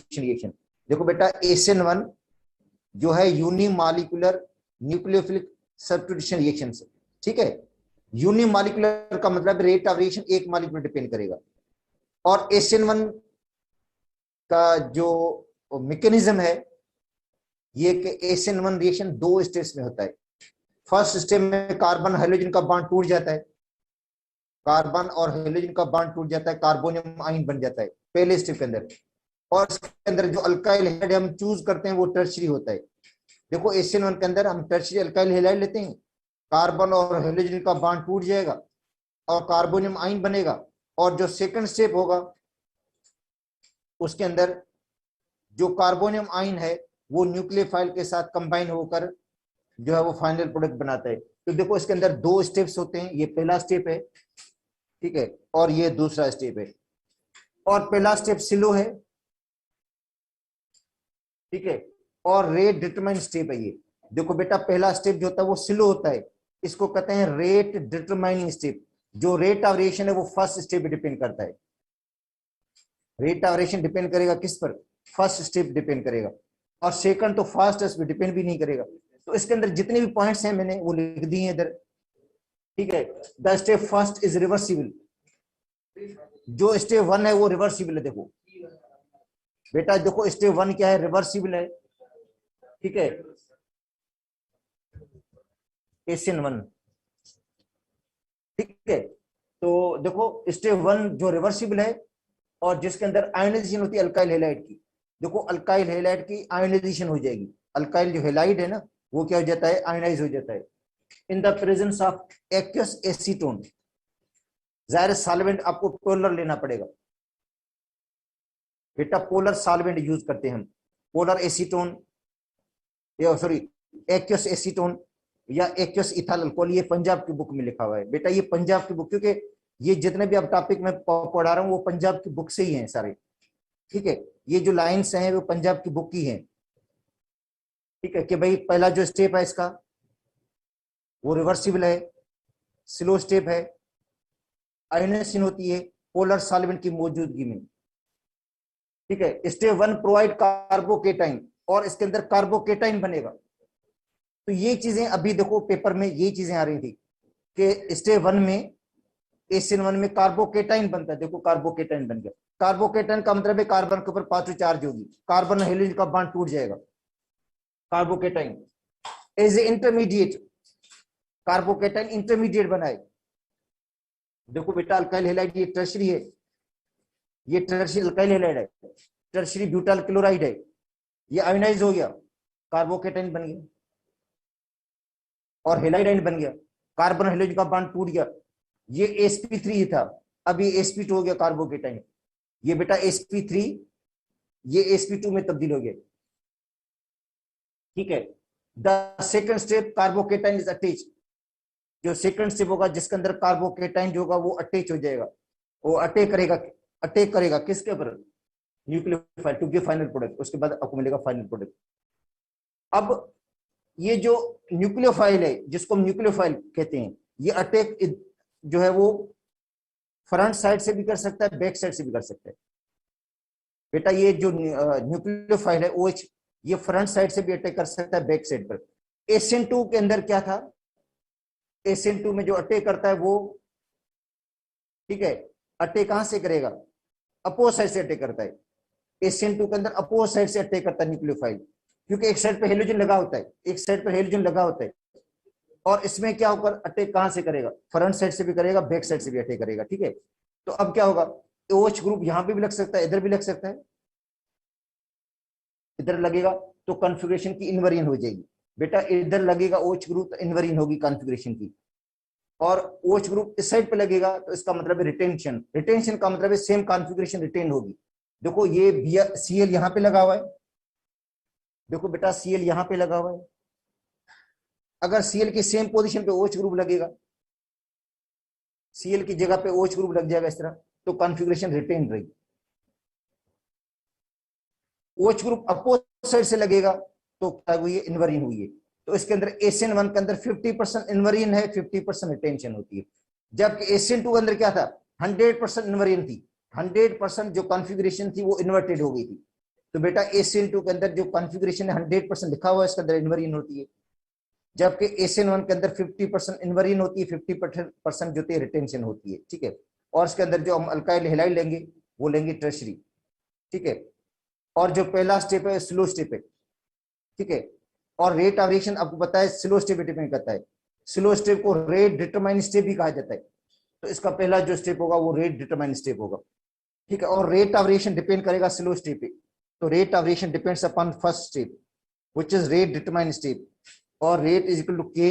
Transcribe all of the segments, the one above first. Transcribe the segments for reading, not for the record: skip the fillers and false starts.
Substitution reaction. देखो बेटा SN1 जो है यूनिमॉलिक्यूलर न्यूक्लियोफिलिक सब्स्टिट्यूशन रिएक्शन से, ठीक है। यूनिमॉलिक्यूलर का मतलब रेट ऑफ रिएक्शन एक मॉलिक्यूल डिपेंड करेगा, और SN1 का जो मैकेनिज्म है ये कि SN1 रिएक्शन 2 स्टेप्स में होता है। फर्स्ट स्टेप में कार्बन हाइड्रोजन का बॉन्ड टूट जाता है, कार्बन और हाइड्रोजन का बॉन्ड टूट जाता है, कार्बोनियम आयन बन जाता है पहले स्टेप के अंदर, और इसके अंदर जो अल्काइल हैलाइड हम चूज करते हैं वो टर्शियरी होता है। देखो SN1 के अंदर हम टर्शियरी अल्काइल हैलाइड लेते हैं, कार्बन और हाइड्रोजन का बॉन्ड टूट जाएगा और कार्बोनियम आयन बनेगा, और जो सेकंड स्टेप होगा उसके अंदर जो कार्बोनियम आयन है वो न्यूक्लियोफाइल के साथ कंबाइन होकर जो है वो फाइनल प्रोडक्ट बनाता है। तो देखो इसके अंदर 2 स्टेप्स होते हैं, ये पहला स्टेप है, ठीक है, और ये दूसरा स्टेप है। और पहला स्टेप स्लो है, ठीक है, और रेट डिटरमाइन स्टेप है ये। देखो बेटा पहला स्टेप जो होता है वो स्लो होता है, इसको कहते हैं रेट डिटरमाइनिंग स्टेप। जो रेट ऑफ रिएक्शन है वो फर्स्ट स्टेप पे डिपेंड करता है। रेट ऑफ रिएक्शन डिपेंड करेगा किस पर? फर्स्ट स्टेप डिपेंड करेगा, और सेकंड तो फास्ट पे डिपेंड भी नहीं करेगा। तो इसके अंदर जितने भी पॉइंट्स हैं मैंने वो लिख दिए हैं इधर, ठीक है। The step first is reversible, जो स्टेप 1 है वो रिवर्सिबल है। देखो बेटा देखो स्टेप 1 क्या है? रिवर्सिबल है, ठीक है, SN1, ठीक है। तो देखो स्टेप 1 जो रिवर्सिबल है और जिसके अंदर आयोनाइजेशन होती है अल्काइल हैलाइड की। देखो अल्काइल हैलाइड की आयोनाइजेशन हो जाएगी, अल्काइल जो हैलाइड है ना वो क्या हो जाता है? आयोनाइज हो जाता है इन the presence of aqueous acetone. जाहिर सॉल्वेंट आपको पोलर लेना पड़ेगा बेटा, पोलर सॉल्वेंट यूज करते हैं हम, पोलर एसीटोन या सॉरी एक्वस एसीटोन या एक्वस इथाइल अल्कोहल। ये पंजाब की बुक में लिखा हुआ है बेटा, ये पंजाब की बुक, क्योंकि ये जितने भी अब टॉपिक मैं पढ़ा रहा हूँ वो पंजाब की बुक से ही हैं सारे, ठीक है। ये जो लाइंस हैं वो पंजाब की बुक की हैं, ठीक है। कि भाई पहला जो स्टेप है इसका वो रिवर्सिबल है, स्लो स्टेप है, आयोनाइजेशन होती है पोलर सॉल्वेंट की मौजूदगी में, ठीक है। स्टेप 1 प्रोवाइड कार्बोकेटाइन, और इसके अंदर कार्बोकेटाइन बनेगा। तो ये चीजें अभी देखो पेपर में ये चीजें आ रही थी कि स्टेप 1 में SN1 में कार्बोकेटाइन बनता है। देखो कार्बोकेटाइन बन गया, कार्बोकेटाइन का मतलब है कार्बन के ऊपर पॉजिटिव चार्ज होगी, कार्बन हाइड्रोजन का बॉन्ड टूट जाएगा। Carbocation as a intermediate, carbocation intermediate बनाए। देखो बेटा अल्काइल हैलाइड ये टर्शियरी है, ये टर्शियरी अल्काइल हैलाइड है, टर्शियरी ब्यूटाइल क्लोराइड है, ये आयोनाइज हो गया, कार्बोकेटाइन बन गया और हैलाइड आयन बन गया, कार्बन हाइड्रोजन का बॉन्ड टूट गया, ये sp3 था, अब ये sp2 हो गया कार्बोकेटाइन। ये बेटा sp3 ये sp2 में तब्दील हो गया, ठीक है। The second step carbocation is attach, जो सेकंड स्टेप होगा जिसके अंदर कार्बोकेटाइन जो होगा वो अटैच हो जाएगा, वो अटैक करेगा किसके ऊपर? Nucleophile to give final product, उसके बाद आपको मिलेगा फाइनल प्रोडक्ट। अब ये जो न्यूक्लियोफाइल है जिसको हम न्यूक्लियोफाइल कहते हैं, ये अटैक जो है वो फ्रंट साइड से भी कर सकता है, बैक साइड से भी कर सकता है बेटा। ये जो न्यूक्लियोफाइल है OH ये फ्रंट साइड से भी अटैक कर सकता है, बैक साइड पर। SN2 के अंदर क्या था? SN2 में जो अटैक करता है वो, ठीक है, अटैक कहां से करेगा? अपोज साइड से अटैक करता है। SN2 के अंदर अपोज साइड से अटैक करता है न्यूक्लियोफाइल, क्योंकि एक साइड पे हेलोजन लगा होता है, एक साइड पे हेलोजन लगा होता है, और इसमें क्या होकर अटैक कहां से करेगा? फ्रंट साइड से भी करेगा, बैक साइड से भी अटैक करेगा, ठीक है। तो अब क्या होगा? OH ग्रुप यहां पे भी लग सकता है, इधर भी लग सकता है, इधर लगेगा तो कॉन्फ़िगरेशन की इनवेरिएंट हो जाएगी बेटा। इधर लगेगा OH ग्रुप तो इनवेरिएंट होगी कॉन्फ़िगरेशन की, और OH ग्रुप इस साइड पे लगेगा तो इसका मतलब है रिटेंशन। रिटेंशन का मतलब है सेम कॉन्फ़िगरेशन रिटेन होगी। देखो ये Cl यहां पे लगा हुआ है, देखो बेटा Cl यहां पे लगा हुआ है, अगर Cl की सेम पोजीशन पे OH ग्रुप लगेगा, Cl की जगह पे OH ग्रुप लग जाएगा इस तरह, तो कॉन्फ़िगरेशन रिटेन रहेगी। OH ग्रुप अपोजिट साइड से लगेगा तो क्या हुई है? इनवेरिएंट हुई है। तो इसके अंदर SN1 के अंदर 50% इनवेरिएंट है, 50% रिटेंशन होती है, जबकि SN2 के अंदर क्या था? 100% इनवेरिएंट थी, 100% जो कॉन्फ़िगरेशन थी वो इन्वर्टेड हो गई थी। तो बेटा ACN2 के अंदर जो कॉन्फ़िगरेशन है 100% लिखा हुआ है, इसके अंदर इनवेरिन होती है, जबकि ACN1 के अंदर 50% इनवेरिन होती है, 50% जो होती है रिटेंशन होती है। ठीक है, और इसके अंदर जो हम अल्काइल हैलाइड लेंगे वो लेंगे टर्शरी। ठीक है, और जो पहला स्टेप है स्लो स्टेप है। ठीक है, और रेट ऑफ रिएक्शन आपको पता है स्लो स्टेप डिपेंड करता है, स्लो स्टेप को रेट डिटरमाइन स्टेप भी कहा जाता है। तो इसका पहला जो स्टेप होगा वो रेट डिटरमाइन स्टेप होगा। ठीक है, और रेट ऑफ रिएक्शन डिपेंड करेगा स्लो स्टेप पे, तो rate of reaction depends upon first step which is rate determine step, और रेट इज इक्वल टू के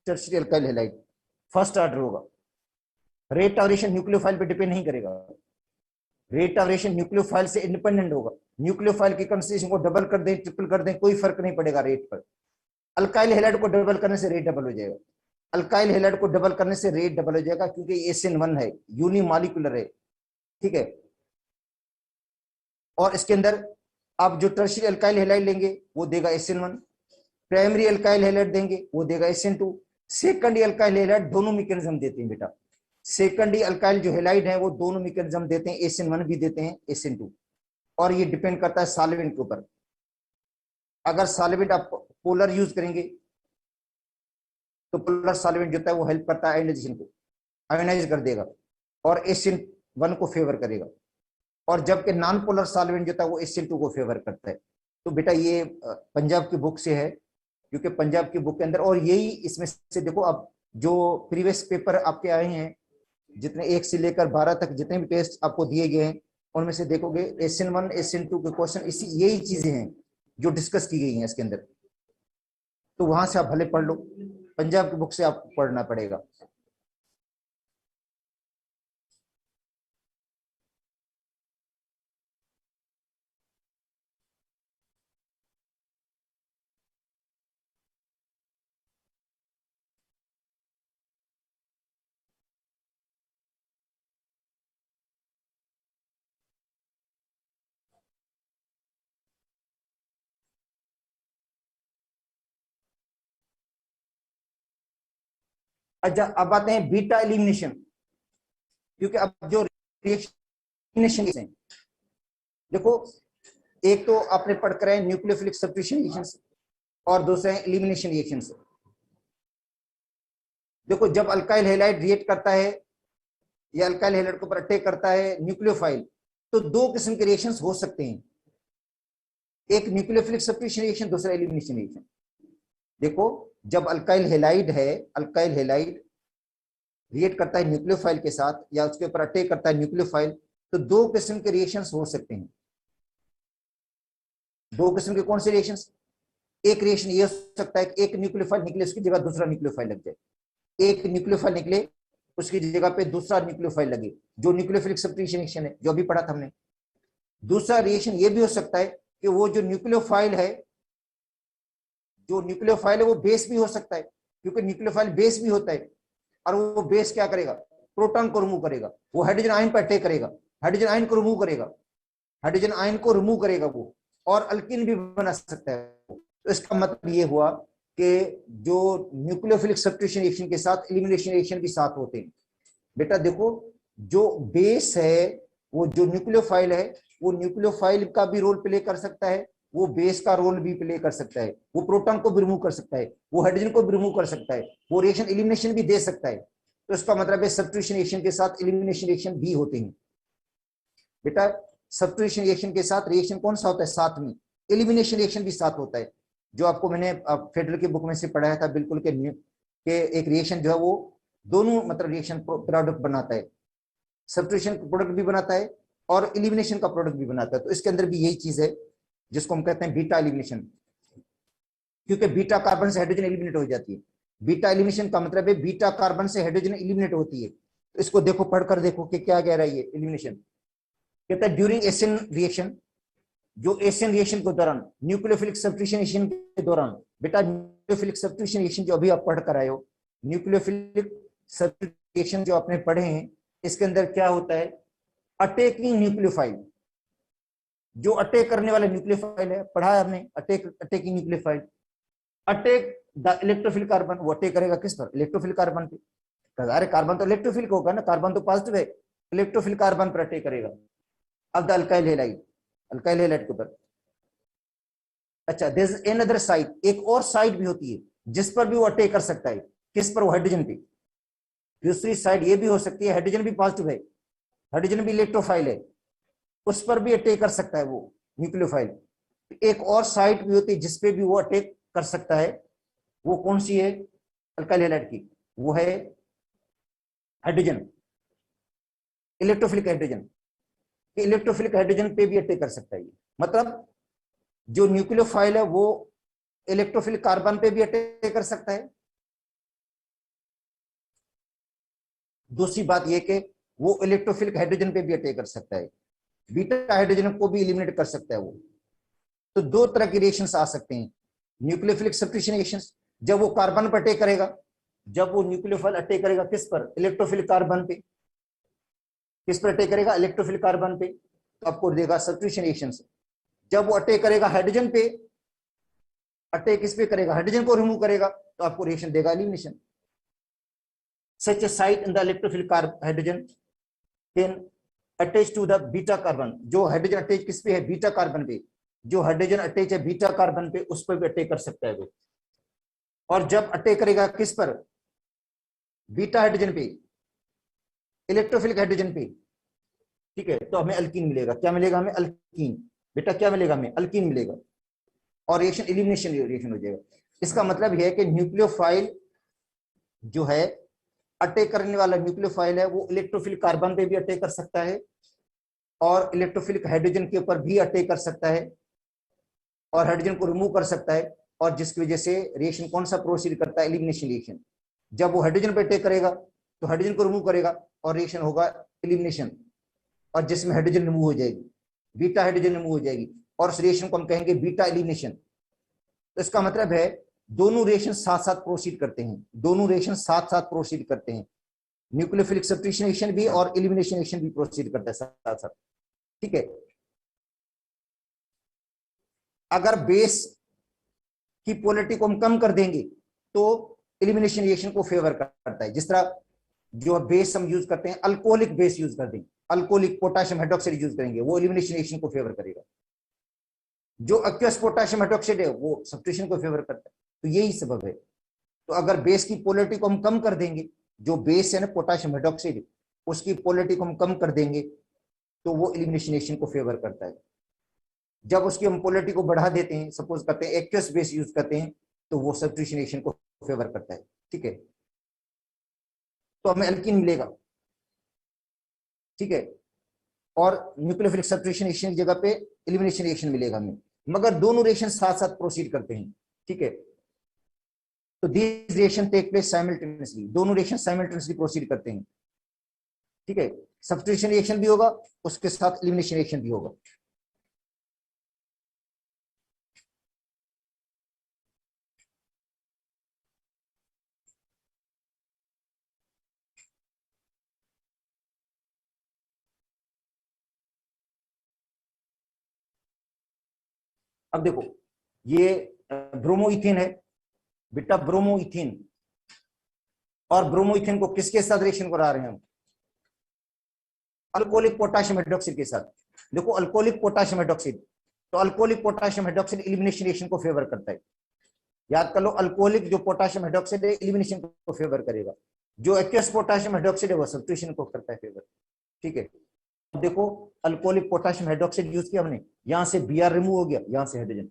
tertiary alkyl halide, first order होगा। रेट ऑफ रिएक्शन न्यूक्लियोफाइल पे depend नहीं करेगा, rate of reaction nucleophile से independent होगा। Nucleophile की concentration को डबल कर दें, ट्रिपल कर दें, कोई फर्क नहीं पड़ेगा रेट पर। अल्काइल हैलाइड को डबल करने से रेट डबल हो जाएगा, अल्काइल हैलाइड को डबल करने से रेट डबल हो जाएगा, क्योंकि ACN1 है, यूनिमॉलिक्यूलर है। ठीक है, और इसके अंदर आप जो टर्शियरी अल्काइल हैलाइड लेंगे वो देगा ACN1, प्राइमरी अल्काइल हैलाइड देंगे वो देगा ACN2, सेकेंडरी अल्काइल हैलाइड दोनों मैकेनिज्म देते हैं बेटा। सेकेंडरी अल्काइल जो हैलाइड है वो दोनों मैकेनिज्म देते हैं, ACN1 भी देते हैं, ACN2, और ये डिपेंड करता है सॉल्वेंट के ऊपर। अगर सॉल्वेंट आप पोलर यूज करेंगे तो पोलर सॉल्वेंट जो होता है वो हेल्प करता है आयनाइजेशन को, आयनाइज कर देगा और ACN1 को फेवर करेगा, और जबकि नॉन पोलर सॉल्वेंट जो होता है वो ACN2 को फेवर करता है। तो बेटा ये पंजाब की बुक से है, क्योंकि पंजाब की बुक के अंदर, और यही इसमें से देखो, अब जो प्रीवियस पेपर आपके आए हैं जितने 1 से लेकर 12 तक जितने भी टेस्ट आपको दिए गए हैं उनमें से देखोगे ACN1 ACN2 के क्वेश्चन इसी यही चीजें हैं जो डिस्कस की गई हैं इसके अंदर। तो वहां से आप भले पढ़ लो, पंजाब की बुक से आपको पढ़ना पड़ेगा। अच्छा, अब आते हैं बीटा एलिमिनेशन, क्योंकि अब जो रिएक्शन है देखो, एक तो आपने पढ़ कर है न्यूक्लियोफिलिक सब्स्टिट्यूशन रिएक्शंस, और दूसरे हैं एलिमिनेशन रिएक्शंस। देखो, जब अल्काइल हैलाइड रिएक्ट करता है या अल्काइल हैलाइड के ऊपर अटैक करता है न्यूक्लियोफाइल, तो दो किस्म के रिएक्शंस हो सकते हैं, एक न्यूक्लियोफिलिक सब्स्टिट्यूशन रिएक्शन, दूसरा एलिमिनेशन रिएक्शन। देखो, जब अल्काइल हैलाइड है, अल्काइल हैलाइड रिएक्ट करता है न्यूक्लियोफाइल के साथ या उसके ऊपर अटैक करता है न्यूक्लियोफाइल, तो दो किस्म के रिएक्शंस हो सकते हैं। दो किस्म के कौन से रिएक्शंस? एक रिएक्शन ये हो सकता है कि एक न्यूक्लियोफाइल निकले उसकी जगह दूसरा न्यूक्लियोफाइल लग जाए, एक न्यूक्लियोफाइल निकले उसकी जगह पे दूसरा न्यूक्लियोफाइल लगे, जो न्यूक्लियोफिलिक सब्स्टिट्यूशन रिएक्शन है जो अभी पढ़ा था हमने। दूसरा रिएक्शन ये भी हो सकता है कि वो जो न्यूक्लियोफाइल है, जो न्यूक्लियोफाइल है वो बेस भी हो सकता है, क्योंकि न्यूक्लियोफाइल बेस भी होता है, और वो बेस क्या करेगा? प्रोटॉन को रिमूव करेगा, वो हाइड्रोजन आयन पर अटैक करेगा, हाइड्रोजन आयन को रिमूव करेगा, हाइड्रोजन आयन को रिमूव करेगा वो, और अल्कीन भी बना सकता है। तो इसका मतलब ये हुआ कि जो न्यूक्लियोफिलिक सब्स्टिट्यूशन रिएक्शन के साथ एलिमिनेशन रिएक्शन भी साथ होते हैं। बेटा देखो, जो बेस है, वो जो न्यूक्लियोफाइल है, वो न्यूक्लियोफाइल का भी रोल प्ले कर सकता है, वो बेस का रोल भी प्ले कर सकता है, वो प्रोटॉन को भी रिमूव कर सकता है, वो हाइड्रोजन को भी रिमूव कर सकता है, वो रिएक्शन एलिमिनेशन भी दे सकता है। तो इसका मतलब है सब्स्टिट्यूशन रिएक्शन के साथ एलिमिनेशन रिएक्शन भी होते हैं। बेटा, सब्स्टिट्यूशन रिएक्शन के साथ रिएक्शन कौन सा होता है? साथ में एलिमिनेशन रिएक्शन भी साथ होता है, जो आपको मैंने फेडरल की बुक में से पढ़ाया था बिल्कुल के एक रिएक्शन जो है वो दोनों मतलब रिएक्शन प्रोडक्ट बनाता है, सब्स्टिट्यूशन का प्रोडक्ट भी बनाता है और एलिमिनेशन का प्रोडक्ट भी बनाता है। तो इसके अंदर भी यही चीज है जिसको हम कहते हैं बीटा एलिमिनेशन, क्योंकि बीटा कार्बन से हाइड्रोजन एलिमिनेट हो जाती है। बीटा एलिमिनेशन का मतलब है बीटा कार्बन से हाइड्रोजन एलिमिनेट होती है। तो इसको देखो, पढ़कर देखो कि क्या कह रहा है ये एलिमिनेशन। कहता है ड्यूरिंग एसिन रिएक्शन, जो एसिन रिएक्शन के दौरान, न्यूक्लियोफिलिक सब्स्टिट्यूशन रिएक्शन के दौरान, बेटा न्यूक्लियोफिलिक सब्स्टिट्यूशन रिएक्शन जो अभी आप पढ़ कर आए हो, न्यूक्लियोफिलिक सब्स्टिट्यूशन रिएक्शन जो आपने पढ़े हैं, इसके अंदर क्या होता है? अटैकिंग न्यूक्लियोफाइल, जो अटैक करने वाला न्यूक्लियोफाइल है, पढ़ा है हमने, attacking nucleophile, attack the electrophile carbon, वो अटैक करेगा किस पर? इलेक्ट्रोफिल कार्बन पे। अरे कार्बन तो इलेक्ट्रोफिल होगा ना, कार्बन तो पॉजिटिव है, इलेक्ट्रोफिल कार्बन पर अटैक करेगा। अब the alkyl halide, alkyl halide के ऊपर। अच्छा, देयर इज अनदर साइट, एक और साइट भी होती है जिस पर भी वो अटैक कर सकता है। किस पर? वो हाइड्रोजन पे। दूसरी साइड ये भी हो सकती है, हाइड्रोजन भी पॉजिटिव है, हाइड्रोजन भी इलेक्ट्रोफाइल है, उस पर भी अटैक कर सकता है वो न्यूक्लियोफाइल। एक और साइट भी होती है जिसपे भी वो अटैक कर सकता है। वो कौन सी है अल्काइल हैलाइड की? वो है hydrogen, electrophilic hydrogen. Electrophilic hydrogen पे भी अटैक कर सकता है ये। मतलब जो न्यूक्लियोफाइल है वो इलेक्ट्रोफिलिक कार्बन पे भी अटैक कर सकता है। दूसरी बात यह कि वो इलेक्ट्रोफिलिक हाइड्रोजन पे भी अटैक कर सकता है, बीटा हाइड्रोजन को भी एलिमिनेट कर सकता है वो। तो दो तरह के रिएक्शंस आ सकते हैं, न्यूक्लियोफिलिक सब्स्टिट्यूशन रिएक्शंस, जब वो कार्बन पर अटैक करेगा, जब वो न्यूक्लियोफाइल अटैक करेगा किस पर? इलेक्ट्रोफिलिक कार्बन पे। किस पर अटैक करेगा? इलेक्ट्रोफिलिक कार्बन पे, तो आपको देगा सब्स्टिट्यूशन रिएक्शंस। जब वो अटैक करेगा हाइड्रोजन पे, अटैक किस पे करेगा? हाइड्रोजन को रिमूव करेगा, तो आपको रिएक्शन देगा elimination. Such a site in the electrophilic hydrogen can attach to the beta carbon. जो हाइड्रोजन अटैच किस पे है? बीटा कार्बन पे। जो हाइड्रोजन अटैच है बीटा कार्बन पे, उस पर भी अटैक कर सकता है वो। और जब अटैक करेगा किस पर? बीटा हाइड्रोजन पे, इलेक्ट्रोफिलिक हाइड्रोजन पे, ठीक है, तो हमें अल्कीन मिलेगा। क्या मिलेगा हमें? अल्कीन। बेटा क्या मिलेगा हमें? अल्कीन मिलेगा। और रिएक्शन एलिमिनेशन रिएक्शन हो जाएगा। इसका मतलब यह है कि न्यूक्लियोफाइल जो है, अटैक करने वाला न्यूक्लियोफाइल है, वो इलेक्ट्रोफिलिक कार्बन पे भी अटैक कर सकता है और इलेक्ट्रोफिलिक हाइड्रोजन के ऊपर भी अटैक कर सकता है और हाइड्रोजन को रिमूव कर सकता है। और जिसकी वजह से रिएक्शन कौन सा प्रोसीड करता है? Elimination reaction. जब वो हाइड्रोजन पे अटैक करेगा तो हाइड्रोजन को रिमूव करेगा और रिएक्शन होगा एलिमिनेशन, और जिसमें हाइड्रोजन रिमूव हो जाएगी, बीटा हाइड्रोजन रिमूव हो जाएगी, और उस रिएक्शन को हम कहेंगे बीटा एलिमिनेशन। तो इसका मतलब है दोनों रिएक्शन साथ साथ प्रोसीड करते हैं, दोनों रिएक्शन साथ साथ प्रोसीड करते हैं। न्यूक्लियोफिलिक सब्स्टिट्यूशन रिएक्शन भी और एलिमिनेशन रिएक्शन भी प्रोसीड करता है साथ साथ, ठीक है। अगर बेस की पोलैरिटी को हम कम कर देंगे तो एलिमिनेशन रिएक्शन को फेवर करता है। जिस तरह जो बेस हम यूज करते हैं, अल्कोहलिक बेस यूज कर देंगे, अल्कोहलिक पोटेशियम हाइड्रोक्साइड यूज करेंगे, वो एलिमिनेशन रिएक्शन को फेवर करेगा। जो एक्वस पोटेशियम हाइड्रोक्साइड है वो सब्स्टिट्यूशन को फेवर करता है। तो यही सबब है। तो अगर बेस की पोलैरिटी को हम कम कर देंगे, जो बेस है ना पोटेशियम हाइड्रोक्साइड, उसकी पोलैरिटी को हम कम कर देंगे तो वो एलिमिनेशन रिएक्शन को फेवर करता है। जब उसकी हम पोलैरिटी को बढ़ा देते हैं, सपोज करते हैं एक्वस बेस यूज करते हैं, तो वो सब्स्टिट्यूशन रिएक्शन को फेवर करता है, ठीक है। तो हमें अल्कीन मिलेगा, ठीक है, और न्यूक्लियोफिलिक सब्स्टिट्यूशन रिएक्शन की जगह पे एलिमिनेशन रिएक्शन मिलेगा हमें, मगर दोनों रिएक्शन साथ साथ प्रोसीड करते हैं, ठीक है। तो this reaction take place simultaneously, दोनों रिएक्शन साइमल्टेनियसली प्रोसीड करते हैं, ठीक है। सब्स्टिट्यूशन रिएक्शन भी होगा, उसके साथ एलिमिनेशन रिएक्शन भी होगा। अब देखो, ये ब्रोमोइथेन है बेटा, ब्रोमोइथेन, और ब्रोमोइथेन को किसके साथ रिएक्शन करा रहे हैं हम? अल्कोहलिक पोटेशियम हाइड्रोक्साइड के साथ। देखो अल्कोहलिक पोटेशियम हाइड्रोक्साइड, तो alcoholic potassium hydroxide elimination reaction को फेवर करता है। याद कर लो, अल्कोहलिक जो पोटेशियम हाइड्रोक्साइड है एलिमिनेशन को फेवर करेगा, जो एक्वस पोटेशियम हाइड्रोक्साइड है वो सब्स्टिट्यूशन को करता है फेवर, ठीक है। देखो अल्कोहलिक पोटेशियम हाइड्रोक्साइड यूज किया हमने, यहां से Br रिमूव हो गया, यहां से हाइड्रोजन,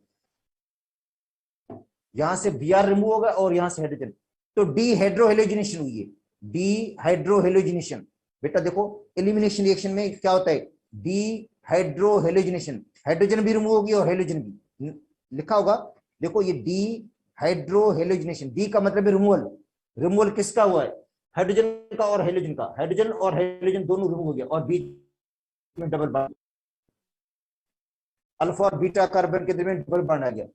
यहां से Br रिमूव होगा और यहां से हाइड्रोजन, तो डीहाइड्रोहेलोजिनेशन हुई है, डीहाइड्रोहेलोजिनेशन। बेटा देखो एलिमिनेशन रिएक्शन में क्या होता है? डीहाइड्रोहेलोजिनेशन, हाइड्रोजन भी रिमूव होगी और हेलोजन भी लिखा होगा। देखो ये डीहाइड्रोहेलोजिनेशन, डी का मतलब है रिमूवल, रिमूवल किसका हुआ है? हाइड्रोजन का और हेलोजन का, हाइड्रोजन और हेलोजन दोनों रिमूव हो गया और बीच में डबल बॉन्ड, अल्फा और बीटा कार्बन के दरमियान डबल बॉन्ड आ गया।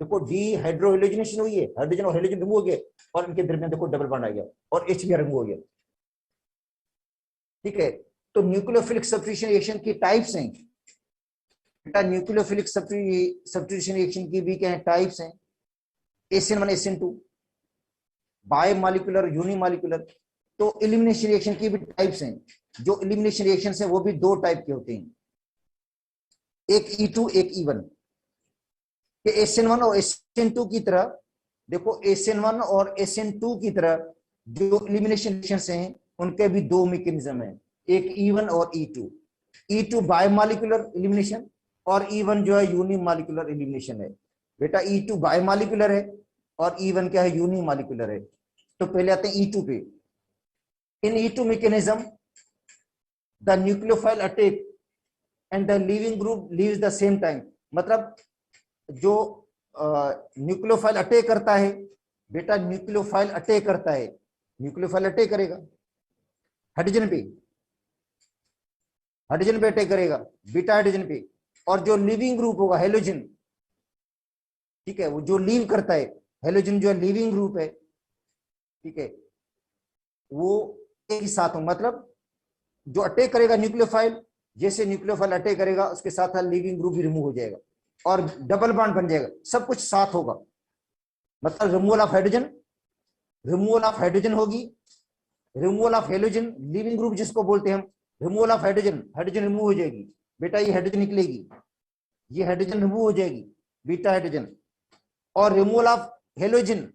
देखो डीहाइड्रोहेलोजिनेशन हुई है, हाइड्रोजन और हेलोजन रिमूव हो गए और इनके दरमियान देखो डबल बॉन्ड आ गया और H भी रिमूव हो गया, ठीक है। तो न्यूक्लियोफिलिक सब्स्टिट्यूशन रिएक्शन की टाइप्स हैं बेटा, न्यूक्लियोफिलिक सब्स्टिट्यूशन रिएक्शन की भी क्या है? टाइप्स हैं, SN1 SN2, bye molecular, unimolecular. तो एलिमिनेशन रिएक्शन की भी टाइप्स हैं, जो एलिमिनेशन रिएक्शन है वो भी दो टाइप के होते हैं। एक E2 एक E1 कि SN1 और SN2 की तरह, देखो SN1 और SN2 की तरह जो एलिमिनेशन रिएक्शंस हैं उनके भी दो मैकेनिज्म हैं, एक E1 और E2। E2 बायोमॉलिक्यूलर एलिमिनेशन और E1 जो है यूनिमॉलिक्यूलर एलिमिनेशन है। बेटा E2 बायोमॉलिक्यूलर है और E1 क्या है, यूनिमॉलिक्यूलर है। तो पहले आते हैं E2 पे। इन E2 mechanism the nucleophile attack and the leaving group leaves the same time. मतलब जो न्यूक्लियोफाइल अटैक करता है, बेटा न्यूक्लियोफाइल अटैक करता है, न्यूक्लियोफाइल अटैक करेगा हाइड्रोजन पे, हाइड्रोजन पे अटैक करेगा, बीटा हाइड्रोजन पे। और जो लिविंग ग्रुप होगा हेलोजन, ठीक है, वो जो लीव करता है, हेलोजन जो है लिविंग ग्रुप है, ठीक है, वो एक ही साथ हो। मतलब जो अटैक करेगा न्यूक्लियोफाइल, जैसे न्यूक्लियोफाइल अटैक करेगा उसके साथ लिविंग ग्रुप भी रिमूव हो जाएगा और डबल बॉन्ड बन जाएगा, सब कुछ साथ होगा। मतलब removal of hydrogen, removal of hydrogen होगी, removal of halogen, leaving group जिसको बोलते हैं हम, removal of hydrogen, hydrogen remove हो जाएगी, बेटा ये हाइड्रोजन निकलेगी, ये हाइड्रोजन रिमूव हो जाएगी, बीटा हाइड्रोजन। और removal of halogen,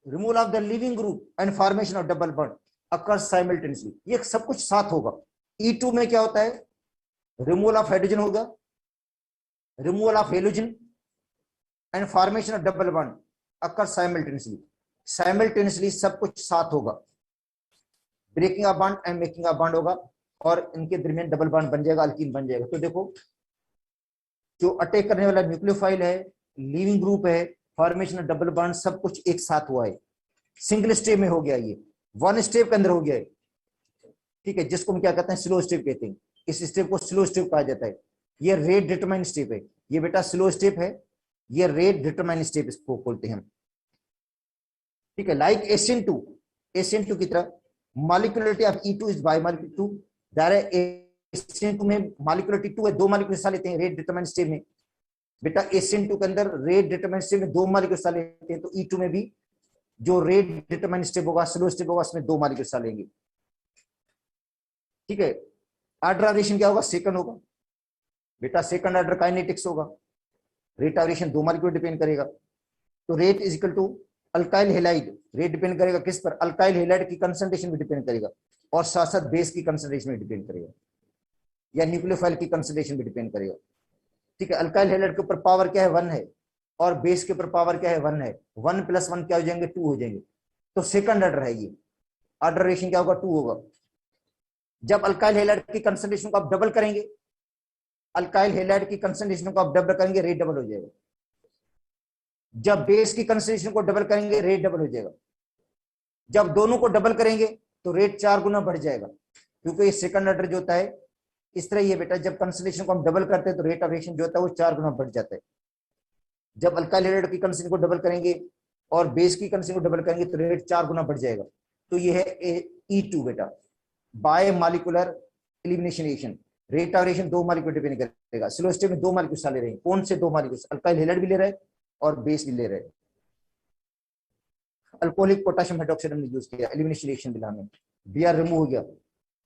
removal of the leaving group and formation of double bond occurs simultaneously, ये सब कुछ साथ होगा। E2 में क्या होता है, रिमूवल ऑफ हाइड्रोजन होगा, removal of halogen and formation of double bond occurs simultaneously, simultaneously सब कुछ साथ होगा। Breaking a bond and making a bond होगा और इनके दरमियान डबल बॉन्ड बन जाएगा, अल्कीन बन जाएगा। तो देखो जो अटैक करने वाला न्यूक्लियोफाइल है, लिविंग ग्रुप है, फॉर्मेशन ऑफ डबल बॉन्ड, सब कुछ एक साथ हुआ है। सिंगल स्टेप में हो गया, ये वन स्टेप के अंदर हो गया है, ठीक है, जिसको हम क्या कहते हैं, स्लो स्टेप कहते हैं। इस स्टेप को स्लो स्टेप कहा जाता है। ये रेट डिटरमाइन स्टेप है, ये बेटा स्लो स्टेप है, ये रेट डिटरमाइन स्टेप इसको बोलते हैं हम, ठीक है। लाइक SN2 की तरह molecularity of E2 is biomolecular 2, direct SN2 में मॉलिक्यूलरिटी 2 है, दो मॉलिक्यूल हिस्सा लेते हैं रेट डिटरमाइन स्टेप में। बेटा SN2 के अंदर रेट डिटरमाइन स्टेप में दो मॉलिक्यूल हिस्सा लेते हैं, तो E2 में भी जो रेट डिटरमाइन स्टेप होगा, स्लो स्टेप होगा, उसमें दो मॉलिक्यूल हिस्सा लेंगे, ठीक है। ऑर्डर ऑफ रिएक्शन क्या होगा, सेकंड होगा, बेटा सेकंड ऑर्डर काइनेटिक्स होगा, रेट ऑफ रिएक्शन दो मॉलिक्यूल डिपेंड करेगा। तो rate is equal to alkyl halide, rate depend करेगा किस पर, अल्काइल हैलाइड की कंसंट्रेशन भी डिपेंड करेगा और साथ साथ बेस की कंसंट्रेशन भी डिपेंड करेगा, या न्यूक्लियोफाइल की कंसंट्रेशन भी डिपेंड करेगा, ठीक है। अल्काइल हैलाइड के ऊपर पावर क्या है, 1 है, और बेस के ऊपर पावर क्या है, 1 है। 1 + 1 क्या हो जाएंगे, 2 हो जाएंगे। तो सेकंड ऑर्डर है ये, ऑर्डर रिएक्शन क्या होगा, 2 होगा। जब अल्काइल हैलाइड की कंसंट्रेशन को आप डबल करेंगे, अल्काइल हैलाइड की कंसंट्रेशन को आप डबल करेंगे, रेट डबल हो जाएगा। जब बेस की कंसंट्रेशन को डबल करेंगे, रेट डबल हो जाएगा। जब दोनों को डबल करेंगे तो रेट 4 गुना बढ़ जाएगा, क्योंकि ये सेकंड ऑर्डर जो होता है इस तरह ही है बेटा, जब कंसंट्रेशन को हम डबल करते हैं तो रेट ऑफ रिएक्शन जो होता है वो 4 गुना बढ़ जाता है। जब अल्काइल हैलाइड की कंसंट्रेशन को डबल करेंगे और बेस की कंसंट्रेशन को डबल करेंगे तो रेट 4 गुना बढ़ जाएगा। तो ये है E2 बेटा, biomolecular elimination reaction. Rate of reaction दो मॉलिक्यूल डिपेंड करेगा, स्लो स्टेप में दो मॉलिक्यूल ले रहे हैं, कौन से दो मॉलिक्यूल, अल्काइल हैलाइड भी ले रहा है और बेस भी ले रहे हैं। अल्कोहलिक पोटेशियम हाइड्रोक्साइड हमने यूज किया एलिमिनेशन रिएक्शन बिला में, Br रिमूव हो गया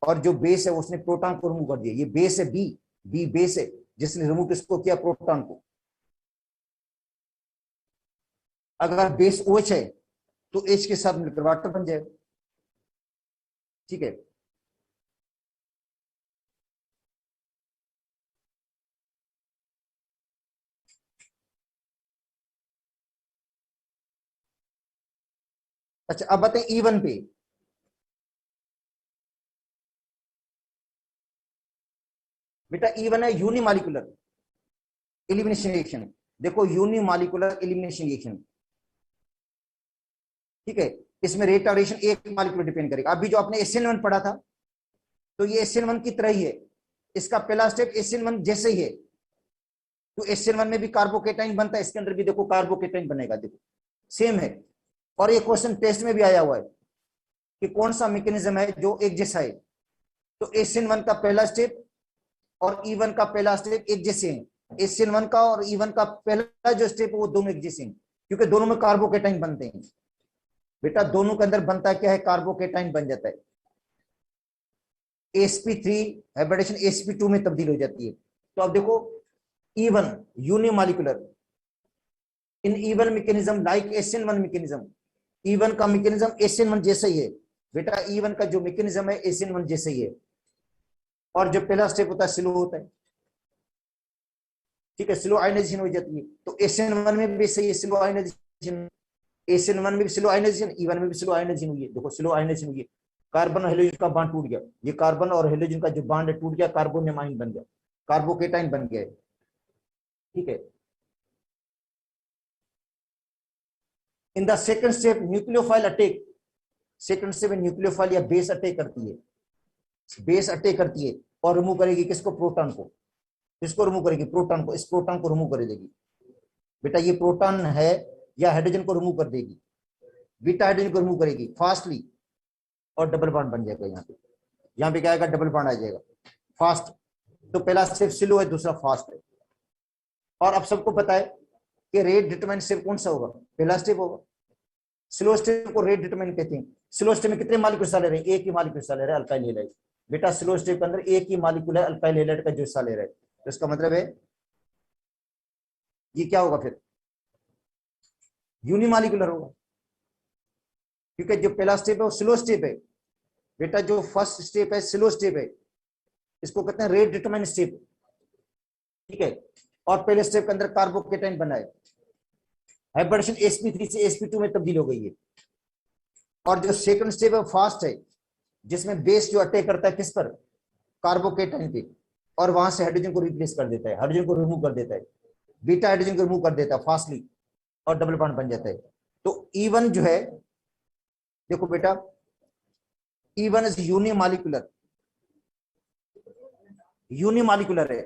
और जो बेस है उसने प्रोटॉन को रिमूव कर दिया। ये बेस है बी बेस है, जिसने रिमूव किसको किया, प्रोटॉन को। अगर बेस OH है तो H के साथ मिलकर वाटर बन जाएगा, ठीक है। अच्छा अब बताएं E1 पे। बेटा E1 है यूनिमॉलिक्यूलर एलिमिनेशन रिएक्शन। देखो यूनिमॉलिक्यूलर एलिमिनेशन रिएक्शन, ठीक है, इसमें रेट ऑफ रिएक्शन एक मॉलिक्यूल डिपेंड करेगा। अभी जो आपने SN1 पढ़ा था तो ये SN1 की तरह ही है, इसका पहला स्टेप SN1 जैसे ही है। तो SN1 में भी कार्बोकेटाइन बनता है, इसके अंदर भी देखो कार्बोकेटाइन बनेगा, देखो सेम है। और ये क्वेश्चन टेस्ट में भी आया हुआ है कि कौन सा मैकेनिज्म है जो एक जैसा है। तो SN1 का पहला स्टेप और E1 का पहला स्टेप एक जैसे हैं। SN1 का और E1 का पहला जो स्टेप है वो दोनों एक जैसे हैं, क्योंकि दोनों में कार्बोकेटाइन बनते हैं। बेटा दोनों के अंदर बनता क्या है, कार्बोकेटाइन बन जाता है। sp3 हाइब्रिडेशन sp2 में तब्दील हो जाती है। तो अब देखो even unimolecular in even mechanism like SN1 mechanism. even का मैकेनिज्म SN1 जैसा ही है बेटा, even का जो मैकेनिज्म है SN1 जैसा ही है, और जो पहला स्टेप होता है स्लो होता है, ठीक है, स्लो आयनाइजेशन हो जाती है। तो SN1 में भी सही है स्लो आयनाइजेशन, SN1 में भी स्लो आयनाइजेशन, E1 में भी स्लो आयनाइजेशन हुई है। देखो स्लो आयनाइजेशन हुई है, कार्बन और हेलोजन का बॉन्ड टूट गया, ये कार्बन और हेलोजन का जो बॉन्ड है टूट गया, कार्बोनेमाइन बन गया, कार्बोकेटाइन बन गया है, ठीक है। In the second step nucleophile attack, second step में न्यूक्लियोफाइल या बेस अटैक करती है, बेस अटैक करती है और रिमूव करेगी किसको, प्रोटॉन को। किसको रिमूव करेगी, प्रोटॉन को, इस प्रोटॉन को रिमूव कर देगी बेटा, ये प्रोटॉन है या हाइड्रोजन को रिमूव कर देगी, बीटा हाइड्रोजन को रिमूव करेगी फास्टली, और डबल बॉन्ड बन जाएगा। यहाँ पे क्या आएगा, डबल बॉन्ड आ जाएगा फास्ट। तो पहला स्टेप स्लो है, दूसरा फास्ट है। और अब सबको पता है कि रेट डिटरमाइन स्टेप कौन सा होगा, पहला स्टेप होगा। स्लो स्टेप को रेट डिटरमाइन कहते हैं। स्लो स्टेप में कितने मॉलिक्यूल हिस्सा ले रहे हैं, एक ही मॉलिक्यूल हिस्सा ले रहा है, अल्काइल हैलाइड। बेटा स्लो स्टेप के अंदर एक ही मॉलिक्यूल है अल्काइल हैलाइड का जो हिस्सा ले रहा है, तो इसका मतलब है ये क्या होगा फिर, यूनिमॉलिक्यूलर होगा, क्योंकि जो पहला स्टेप है वो स्लो स्टेप है बेटा, जो फर्स्ट स्टेप है स्लो स्टेप है, इसको कहते हैं रेट डिटरमाइन स्टेप, ठीक है। और पहले स्टेप के अंदर कार्बोकेटाइन बना है, हाइब्रिडेशन sp3 से sp2 में तब्दील हो गई है। और जो सेकंड स्टेप है फास्ट है, जिसमें बेस जो अटैक करता है किस पर, कार्बोकेटाइन पे, और वहां से हाइड्रोजन को रिप्लेस कर देता है, हाइड्रोजन को रिमूव कर देता है, बीटा हाइड्रोजन को रिमूव कर देता है फास्टली, और डबल बॉन्ड बन जाता है। तो E1 जो है, देखो बेटा, E1 इज यूनिमॉलिक्यूलर, यूनिमॉलिक्यूलर है,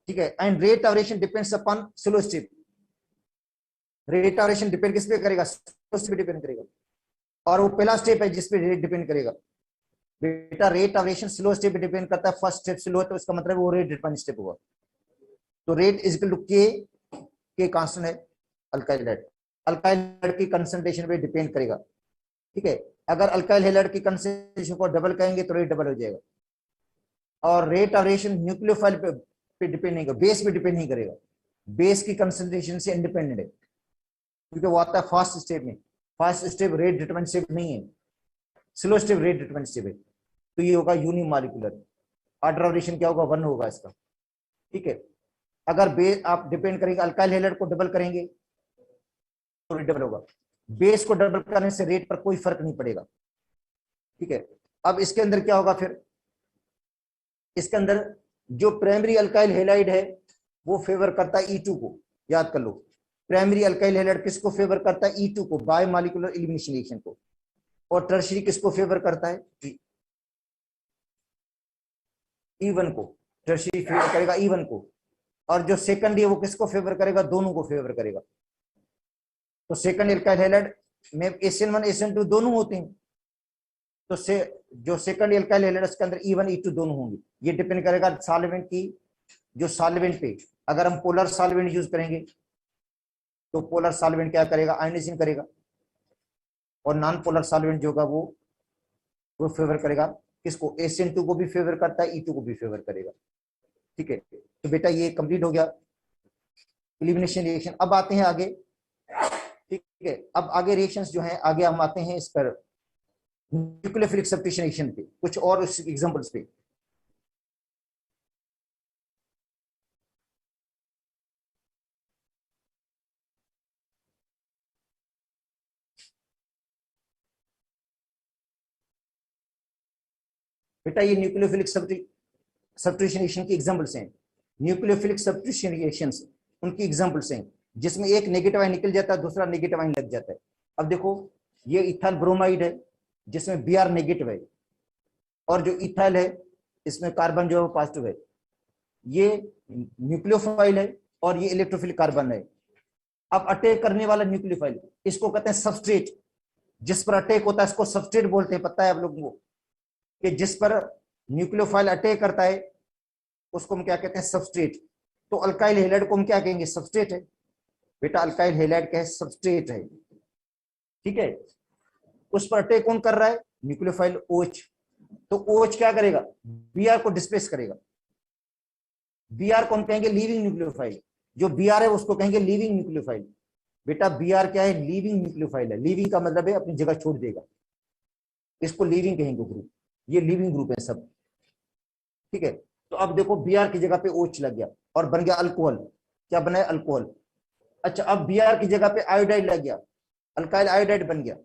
ठीक है। And rate of reaction depends upon slow step, rate of reaction depend किस पे करेगा, स्लो स्टेप पे डिपेंड करेगा। और वो पहला स्टेप है जिस पे रेट डिपेंड करेगा बेटा, rate of reaction slow step पे डिपेंड करता है। फर्स्ट स्टेप स्लो है तो इसका मतलब वो रेट डिपेंड स्टेप होगा। तो रेट इज इक्वल टू के कांस्टेंट है अल्काइल हैलाइड, अल्काइल हैलाइड की कंसंट्रेशन पे डिपेंड करेगा, ठीक है। अगर अल्काइल हैलाइड की कंसंट्रेशन को डबल करेंगे तो रेट डबल हो जाएगा। और रेट ऑफ रिएक्शन न्यूक्लियोफाइल पे डिपेंड नहीं करेगा, बेस पे डिपेंड नहीं करेगा, बेस की कंसंट्रेशन से इंडिपेंडेंट है, क्योंकि वो आता है फास्ट स्टेप में। Fast step rate determine step नहीं है, slow step rate determine step है। तो ये होगा यूनिमॉलिक्यूलर, ऑर्डर ऑफ रिएक्शन क्या होगा, 1 होगा इसका, ठीक है। अगर बेस आप डिपेंड करेंगे, अल्काइल हैलाइड को डबल करेंगे तो रेट डबल होगा, बेस को डबल करने से रेट पर कोई फर्क नहीं पड़ेगा, ठीक है। अब इसके अंदर क्या होगा फिर, इसके अंदर जो प्राइमरी अल्काइल हैलाइड है वो फेवर करता है E2 को, याद कर लो। प्राइमरी अल्काइल हैलाइड किसको फेवर करता है, E2 को, बाय मॉलिक्यूलर एलिमिनेशन रिएक्शन को। और टर्शियरी किसको फेवर करता है, E1 को, टर्शियरी फेवर करेगा E1 को। और जो सेकंडरी है वो किसको फेवर करेगा, दोनों को फेवर करेगा। तो सेकंड अल्काइल हैलाइड में SN1 SN2 दोनों होते हैं, तो जो सेकंड अल्काइल हैलाइड उसके अंदर E1 E2 दोनों होंगे। ये डिपेंड करेगा सॉल्वेंट की, जो सॉल्वेंट पे, अगर हम पोलर सॉल्वेंट यूज करेंगे तो पोलर सॉल्वेंट क्या करेगा, आयनाइजेशन करेगा, और नॉन पोलर सॉल्वेंट जो होगा वो फेवर करेगा किसको, SN2 को भी फेवर करता है, E2 को भी फेवर करेगा, ठीक है। तो बेटा ये कंप्लीट हो गया एलिमिनेशन रिएक्शन। अब आते हैं आगे, ठीक है। अब आगे रिएक्शंस जो हैं, आगे हम आते हैं इस पर न्यूक्लियोफिलिक सब्स्टिट्यूशन रिएक्शन पे, कुछ और एग्जांपल्स पे। बेटा ये न्यूक्लियोफिलिक सब्स्टिट्यूशन रिएक्शन की एग्जांपल्स हैं, न्यूक्लियोफिलिक सब्स्टिट्यूशन रिएक्शंस उनकी एग्जांपल्स हैं, जिसमें एक नेगेटिव आयन निकल जाता है, दूसरा नेगेटिव आयन लग जाता है। अब देखो ये इथाइल ब्रोमाइड है जिसमें Br नेगेटिव है, और जो इथाइल है इसमें कार्बन जो है वो पॉजिटिव है। ये न्यूक्लियोफाइल है और ये इलेक्ट्रोफिलिक कार्बन है। अब अटैक करने वाला न्यूक्लियोफाइल, इसको कहते हैं सबस्ट्रेट, जिस पर अटैक होता है इसको सबस्ट्रेट बोलते हैं, पता है आप लोगों को, कि जिस पर न्यूक्लियोफाइल अटैक करता है उसको हम क्या कहते हैं, सबस्ट्रेट। तो अल्काइल हैलाइड को हम क्या कहेंगे, सबस्ट्रेट है बेटा, अल्काइल हैलाइड क्या है, सबस्ट्रेट है, ठीक है। उस पर अटैक कौन कर रहा है, न्यूक्लियोफाइल OH। तो OH क्या करेगा, Br को डिस्प्लेस करेगा, बी आर कौन कहेंगे, लीविंग न्यूक्लियोफाइल। जो बी आर है उसको कहेंगे लीविंग न्यूक्लियोफाइल। बेटा बी आर क्या है, लीविंग न्यूक्लियोफाइल है। लीविंग का मतलब है अपनी जगह छोड़ देगा, इसको लीविंग कहेंगे ग्रुप। ये लीविंग ग्रुप है सब, ठीक है। तो अब देखो बी आर की जगह पे OH लग गया और बन गया अल्कोहल। क्या बना है, अल्कोहल। अच्छा अब बी आर की जगह पे आयोडाइड लग गया, अल्काइल आयोडाइड बन गया।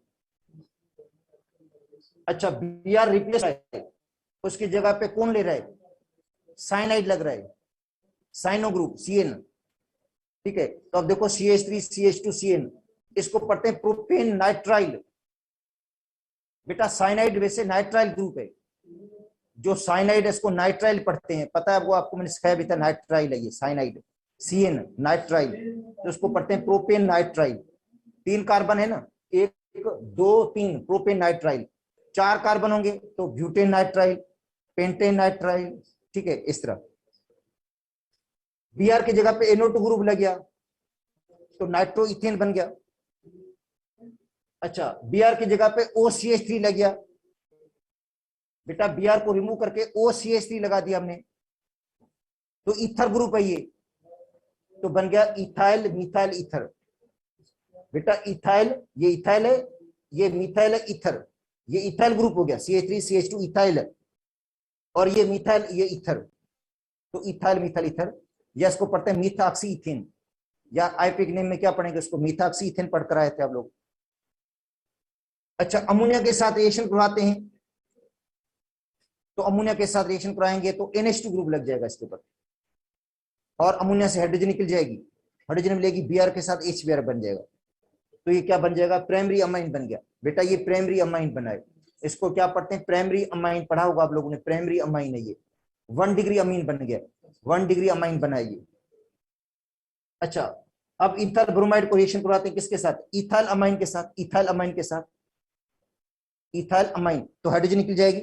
अच्छा बी आर रिप्लेस है, उसकी जगह पे कौन ले रहा है, साइनाइड लग रहा है, साइनो ग्रुप CN, ठीक है। तो अब देखो CH3 CH2 CN, इसको पढ़ते हैं प्रोपेन नाइट्राइल। बेटा साइनाइड वैसे नाइट्राइल ग्रुप है, जो साइनाइड है इसको नाइट्राइल पढ़ते हैं, पता है वो आपको मैंने सिखाया भी था, नाइट्राइल है ये साइनाइड, CN नाइट्राइल, तो उसको पढ़ते हैं प्रोपेन नाइट्राइल। 3 कार्बन है ना, 1 2 3, प्रोपेन नाइट्राइल। 4 कार्बन होंगे तो ब्यूटेन नाइट्राइल, पेंटेन नाइट्राइल, ठीक है इस तरह। Br की जगह पे NO2 ग्रुप लग गया तो नाइट्रो इथेन बन गया। अच्छा Br की जगह पे OCH3 लग गया, बेटा Br को रिमूव करके OCH3 लगा दिया हमने, तो ईथर ग्रुप है ये, तो बन गया इथाइल मिथाइल ईथर। बेटा इथाइल, ये इथाइल है, ये मिथाइल है, ईथर, ये इथाइल ग्रुप हो गया, CH3 CH2 इथाइल है, और ये मिथाइल ये ईथर, तो इथाइल मिथाइल ईथर, या इसको पढ़ते हैं मीथॉक्सी इथेन, या आईपिक नेम में क्या पढ़ेंगे उसको, मीथॉक्सी इथेन पढ़ कर आए थे आप लोग। अच्छा अमोनिया के साथ रिएक्शन करवाते हैं, तो अमोनिया के साथ रिएक्शन कराएंगे तो NH2 ग्रुप लग जाएगा इसके ऊपर, और अमोनिया से हाइड्रोजन निकल जाएगी, हाइड्रोजन मिलेगी Br के साथ HBr बन जाएगा, तो ये क्या बन जाएगा, प्राइमरी अमाइन बन गया। बेटा ये प्राइमरी अमाइन बना है, इसको क्या पढ़ते हैं, प्राइमरी अमाइन पढ़ा होगा आप लोगों ने, प्राइमरी अमाइन है ये, 1 डिग्री अमीन बन गया, 1 डिग्री अमाइन बना है ये। अच्छा अब इथाइल ब्रोमाइड को रिएक्शन करवाते हैं किसके साथ, इथाइल अमाइन के साथ, इथाइल अमाइन के साथ, इथाइल अमाइन, तो हाइड्रोजन निकल जाएगी,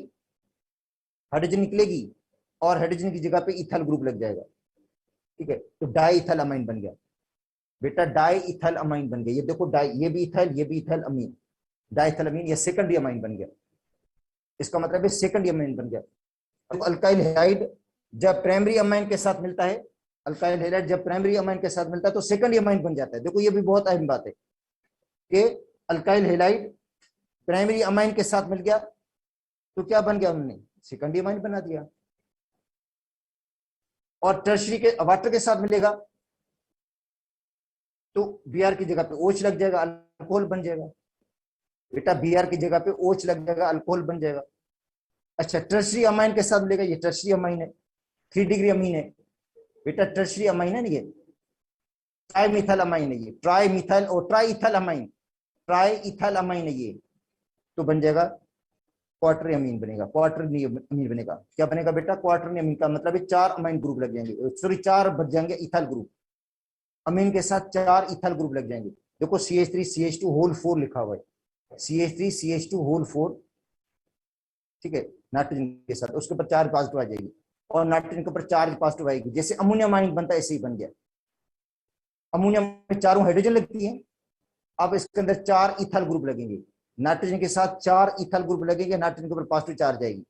हाइड्रोजन निकलेगी, और हाइड्रोजन की जगह पे इथाइल ग्रुप लग जाएगा, ठीक है, तो डाई इथाइल अमाइन बन गया। बेटा डाई इथाइल अमाइन बन गया, ये देखो डाई, ये भी इथाइल ये भी इथाइल अमीन, डाई इथाइल अमीन, ये सेकेंडरी अमाइन बन गया, इसका मतलब है सेकेंडरी अमाइन बन गया। तो अल्काइल हैलाइड जब प्राइमरी अमाइन के साथ मिलता है, अल्काइल हैलाइड जब प्राइमरी अमाइन के साथ मिलता है तो सेकेंडरी अमाइन बन जाता है। देखो ये भी बहुत अहम बात है कि अल्काइल हैलाइड प्राइमरी अमाइन के साथ मिल गया तो क्या बन गया, हमने सेकेंडरी अमाइन बना दिया। और टर्शरी के वाटर के साथ मिलेगा तो Br की जगह पे OH लग जाएगा, अल्कोहल बन जाएगा। बेटा Br की जगह पे OH लग जाएगा, अल्कोहल बन जाएगा। अच्छा टर्शरी अमाइन के साथ मिलेगा, ये टर्शरी अमाइन है, 3 डिग्री अमीन है, बेटा टर्शरी अमाइन है ना, ये ट्राई मिथाइल अमाइन है, ये ट्राई मिथाइल और try ethyl amine, try ethyl amine है ये, तो बन जाएगा क्वार्टरी अमीन बनेगा, क्वार्टरी अमीन बनेगा। क्या बनेगा बेटा, क्वार्टरी अमीन का मतलब है 4 अमाइन ग्रुप लग जाएंगे, सॉरी 4 बच जाएंगे इथाइल ग्रुप, अमीन के साथ 4 इथाइल ग्रुप लग जाएंगे। देखो CH3 CH2 होल 4 लिखा हुआ है, CH3 CH2 होल 4, ठीक है, नाइट्रोजन के साथ, उसके ऊपर चार्ज पॉजिटिव आ जाएगी, और नाइट्रोजन के ऊपर चार्ज पॉजिटिव आएगी, जैसे अमोनिया अमाइन बनता है ऐसे ही बन गया। अमोनिया में चारों हाइड्रोजन लगती है, अब इसके अंदर 4 इथाइल ग्रुप लगेंगे, नाइट्रोजन के साथ 4 इथाइल ग्रुप लगेंगे, नाइट्रोजन के ऊपर पॉजिटिव चार्ज आएगी।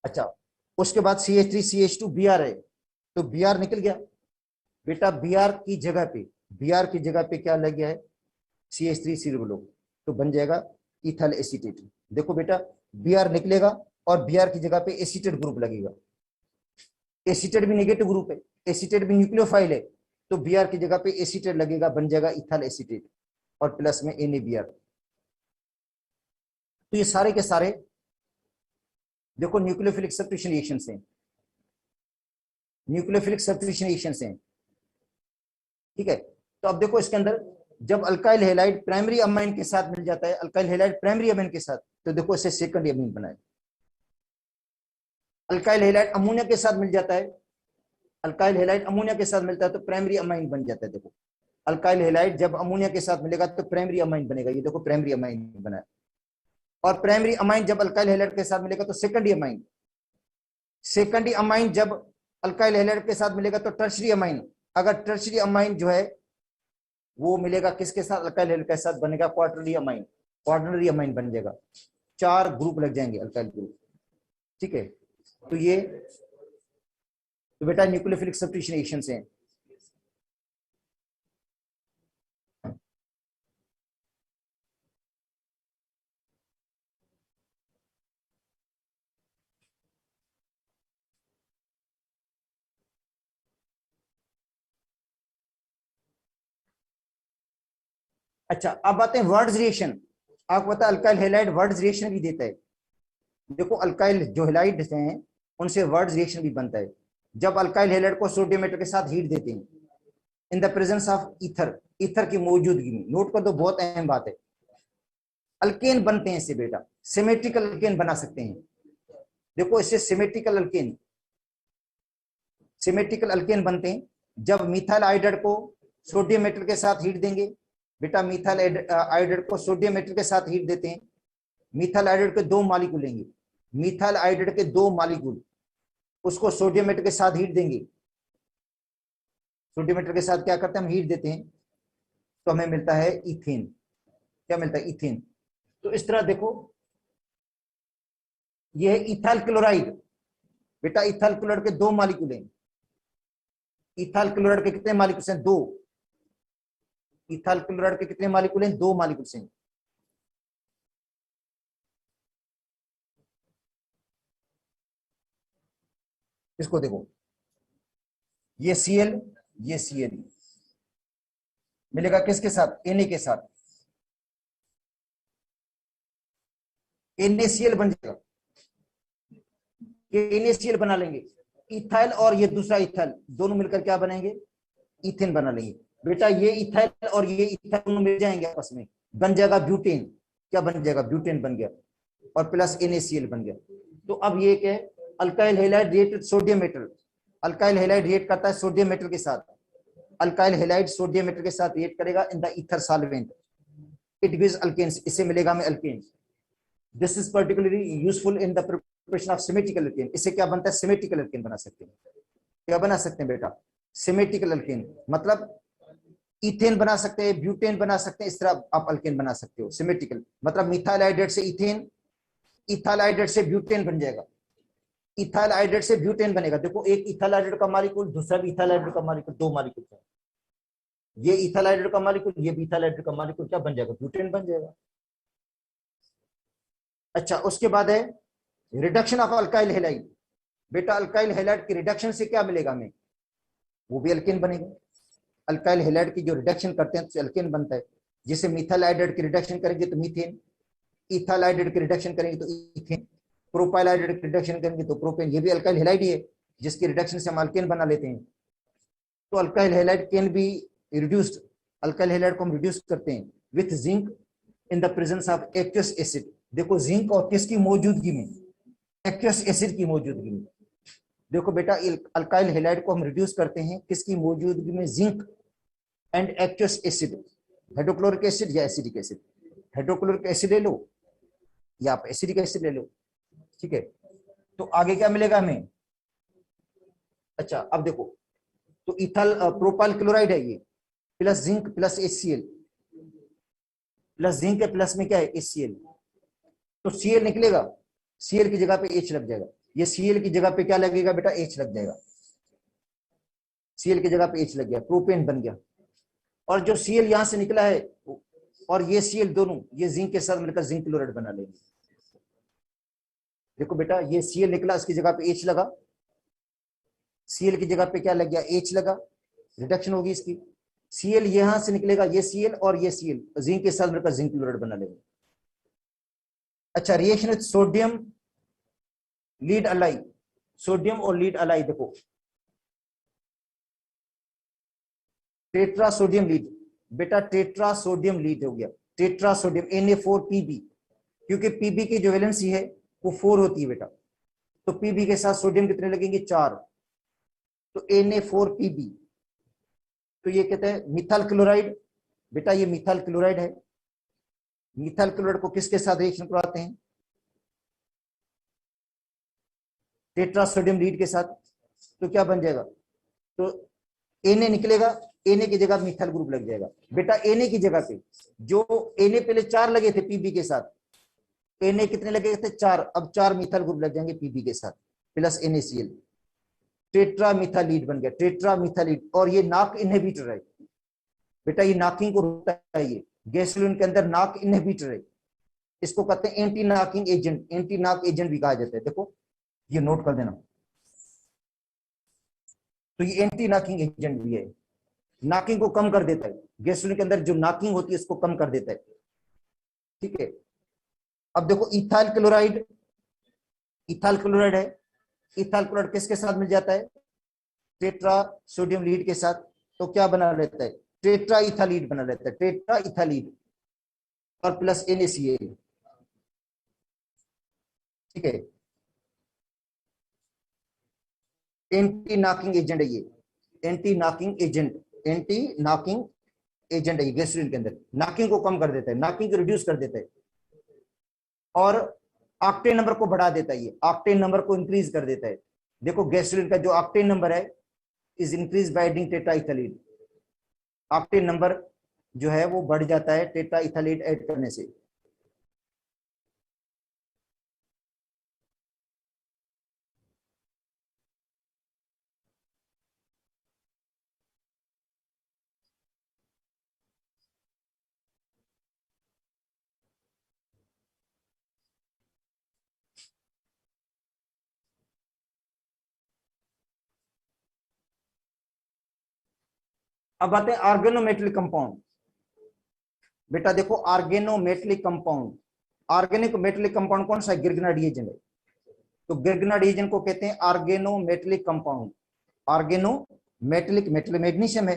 अच्छा उसके बाद CH3 CH2 Br है, तो Br निकल गया, बेटा Br की जगह पे, Br की जगह पे क्या लग गया है, CH3 CH2, तो बन जाएगा इथाइल एसीटेट। देखो बेटा Br निकलेगा और Br की जगह पे एसीटेट ग्रुप लगेगा, एसीटेट भी नेगेटिव ग्रुप है, एसीटेट भी न्यूक्लियोफाइल है, तो Br की जगह पे एसीटेट लगेगा, बन जाएगा इथाइल एसीटेट, और प्लस में NaBr। तो ये सारे के सारे देखो न्यूक्लियोफिलिक सब्स्टिट्यूशन रिएक्शंस हैं, न्यूक्लियोफिलिक सब्स्टिट्यूशन रिएक्शंस हैं, ठीक है। तो अब देखो इसके अंदर जब अल्काइल हैलाइड प्राइमरी अमाइन के साथ मिल जाता है, अल्काइल हैलाइड प्राइमरी अमाइन के साथ, तो देखो इसे सेकेंडरी अमीन बनाए। अल्काइल हैलाइड अमोनिया के साथ मिल जाता है, अल्काइल हैलाइड अमोनिया के साथ मिलता है तो प्राइमरी अमाइन बन जाता है। देखो अल्काइल हैलाइड जब अमोनिया के साथ मिलेगा तो प्राइमरी अमाइन बनेगा, ये देखो प्राइमरी अमाइन बना है। और प्राइमरी अमाइन जब अल्काइल हैलाइड के साथ मिलेगा तो सेकेंडरी अमाइन, सेकेंडरी अमाइन जब अल्काइल हैलाइड के साथ मिलेगा तो टर्शरी अमाइन, अगर टर्शरी अमाइन जो है वो मिलेगा किसके साथ, अल्काइल हैलाइड के साथ, बनेगा क्वार्टरली अमाइन, क्वार्टरली अमाइन बन जाएगा, 4 ग्रुप लग जाएंगे अल्काइल ग्रुप, ठीक है। तो ये तो बेटा न्यूक्लियोफिलिक सब्स्टिट्यूशन रिएक्शंस हैं। अच्छा, अब आते हैं वर्ड्स रिएक्शन। आपको पता है अल्काइल हैलाइड वर्ड्स रिएक्शन भी देता है। देखो अल्काइल जो हैलाइड हैं उनसे वर्ड्स रिएक्शन भी बनता है। जब अल्काइल हैलाइड को सोडियम मेटल के साथ हीट देते हैं इन the presence of ether, ether की मौजूदगी में, नोट कर दो बहुत अहम बात है, अल्केन बनते हैं इससे बेटा, सिमेट्रिकल अल्केन बना सकते हैं। देखो इससे सिमेट्रिकल अल्केन, सिमेट्रिकल अल्केन बनते हैं जब मिथाइल आयोडाइड को सोडियम मेटल के साथ हीट देंगे। बेटा मिथाइल आयोडाइड को सोडियम मेटल के साथ हीट देते हैं, मिथाइल आयोडाइड के दो मॉलिक्यूल लेंगे, मिथाइल आयोडाइड के दो मॉलिक्यूल उसको सोडियम मेटल के साथ हीट देंगे। सोडियम मेटल के साथ क्या करते हैं हम, हीट देते हैं, तो हमें मिलता है इथेन। क्या मिलता है, इथेन। तो इस तरह देखो ये है इथाइल क्लोराइड। बेटा इथाइल क्लोराइड के दो मॉलिक्यूल हैं, इथाइल क्लोराइड के कितने मॉलिक्यूल्स हैं, दो। इथाइल क्लोराइड के कितने मॉलिक्यूल हैं, दो मॉलिक्यूल्स हैं। इसको देखो, ये Cl, ये Cl मिलेगा किसके साथ, Na के साथ, NaCl बन जाएगा। ये NaCl बना लेंगे, इथाइल और ये दूसरा इथाइल दोनों मिलकर क्या बनाएंगे, इथेन बना लेंगे। बेटा ये इथाइल और ये इथाइल दोनों मिल जाएंगे आपस में, बन जाएगा ब्यूटेन। क्या बन जाएगा, ब्यूटेन बन गया, और प्लस NaCl बन गया। तो अब ये क्या है, alkyl halide react with sodium metal. Alkyl halide react करता है सोडियम मेटल के साथ, अल्काइल हैलाइड सोडियम मेटल के साथ रिएक्ट करेगा in the ether solvent, it gives alkanes. इससे मिलेगा हमें alkanes. This is particularly useful in the preparation of symmetrical alkane. इससे क्या बनता है, सिमेट्रिकल अल्केन बना सकते हैं। क्या बना सकते हैं बेटा, सिमेट्रिकल अल्केन, मतलब इथेन बना सकते हैं, ब्यूटेन बना सकते हैं, इस तरह आप अल्केन बना सकते हो। सिमेट्रिकल मतलब मिथाइल आयोडाइड से इथेन, इथाइल आयोडाइड से ब्यूटेन बन जाएगा, इथाइल आयोडाइड से ब्यूटेन बनेगा। देखो एक इथाइल आयोडाइड का मॉलिक्यूल, दूसरा भी इथाइल आयोडाइड का मॉलिक्यूल, दो मॉलिक्यूल है, ये इथाइल आयोडाइड का मॉलिक्यूल, ये भी इथाइल आयोडाइड का मॉलिक्यूल, क्या बन जाएगा, ब्यूटेन बन जाएगा। अच्छा उसके बाद है रिडक्शन ऑफ अल्काइल हैलाइड। बेटा अल्काइल हैलाइड की रिडक्शन से क्या मिलेगा हमें, वो भी अल्केन बनेगा। अल्काइल हैलाइड की जो रिडक्शन करते हैं तो अल्केन बनता है। जैसे मिथाइल आयोडाइड की रिडक्शन करेंगे तो मीथेन, इथाइल आयोडाइड की रिडक्शन करेंगे तो इथेन, प्रोपाइल आयोडाइड की रिडक्शन करेंगे तो प्रोपेन, ये भी अल्काइल हैलाइड ही है जिसकी रिडक्शन से हम अल्केन बना लेते हैं। तो alkyl halide can be reduced, alkyl halide को हम रिड्यूस करते हैं with zinc in the presence of aqueous acid. देखो जिंक और किसकी मौजूदगी में, एक्वस एसिड की मौजूदगी में। देखो बेटा अल्काइल हैलाइड को हम रिड्यूस करते हैं किसकी मौजूदगी में, zinc and aqueous acid, hydrochloric acid या एसिडिक एसिड। हाइड्रोक्लोरिक एसिड ले लो या आप एसिडिक एसिड ले लो, ठीक है। तो आगे क्या मिलेगा हमें, अच्छा अब देखो, तो इथाइल प्रोपाइल क्लोराइड है ये, plus zinc plus HCl, plus zinc के प्लस में क्या है HCl, तो Cl निकलेगा, Cl की जगह पे H लग जाएगा। ये Cl की जगह पे क्या लगेगा बेटा, H लग जाएगा, Cl की जगह पे H लग गया, प्रोपेन बन गया। और जो Cl यहां से निकला है और ये Cl दोनों ये जिंक के साथ मिलकर जिंक क्लोराइड बना लेंगे। देखो बेटा ये Cl निकला, इसकी जगह पे H लगा, Cl की जगह पे क्या लग गया, H लगा, रिडक्शन होगी इसकी। Cl यहां से निकलेगा, ये Cl और ये Cl जिंक के साथ मिलकर जिंक क्लोराइड बना लेंगे। अच्छा reaction with sodium lead alloy, sodium और लीड अलाई, देखो टेट्रा सोडियम लीड, बेटा टेट्रा सोडियम लीड हो गया, टेट्रा सोडियम Na4Pb, क्योंकि Pb की जो वैलेंसी है वो 4 होती है बेटा, तो Pb के साथ सोडियम कितने लगेंगे, 4, तो Na4Pb। तो ये कहते हैं मिथाइल क्लोराइड, बेटा ये मिथाइल क्लोराइड है, मिथाइल क्लोराइड को किसके साथ रिएक्शन करवाते हैं, टेट्रा सोडियम लीड के साथ, तो क्या बन जाएगा, तो Na निकलेगा, Na की जगह मिथाइल ग्रुप लग जाएगा। बेटा Na की जगह पे जो Na पहले 4 लगे थे Pb के साथ, Na कितने लगे थे, 4, अब 4 मिथाइल ग्रुप लग जाएंगे Pb के साथ प्लस NaCl। टेट्रामिथाइलिड बन गया, टेट्रामिथाइलिड। और ये नाक इनहिबिटर है बेटा, ये नाकिंग को रोकता है, ये गैसोलीन के अंदर नाक इनहिबिटर है, इसको कहते हैं एंटी नाकिंग एजेंट, एंटी नाक एजेंट भी कहा जाता है। देखो ये नोट कर देना, तो ये एंटी नाकिंग एजेंट भी है, नाकिंग को कम कर देता है, गैसोलीन के अंदर जो नाकिंग होती है इसको कम कर देता है। ठीक है, अब देखो इथाइल क्लोराइड, इथाइल क्लोराइड है, इथाइल क्लोराइड किसके साथ मिल जाता है, टेट्रा सोडियम लीड के साथ, तो क्या बना लेता है, टेट्रा इथालीड बना लेता है, टेट्रा इथालीड और प्लस NaCl। ठीक है, एंटी नाकिंग एजेंट है ये, एंटी नाकिंग एजेंट, एंटी नाकिंग एजेंट है गैसोलीन के अंदर, नाकिंग को कम कर देता है, नाकिंग को रिड्यूस कर देता है और ऑक्टेन नंबर को बढ़ा देता है, ये ऑक्टेन नंबर को इंक्रीज कर देता है। देखो गैसोलीन का जो ऑक्टेन नंबर है is increase by adding tetraethyllead, octane number जो है वो बढ़ जाता है टेट्राइथाइलिड ऐड करने से। अब आते हैं ऑर्गेनोमेटेलिक कंपाउंड। बेटा देखो organometallic compound, organic metallic compound कौन सा है, गिरगना रिएजेंट है, तो गिरगना रिएजेंट को कहते हैं organometallic compound. Organometallic, metal magnesium है,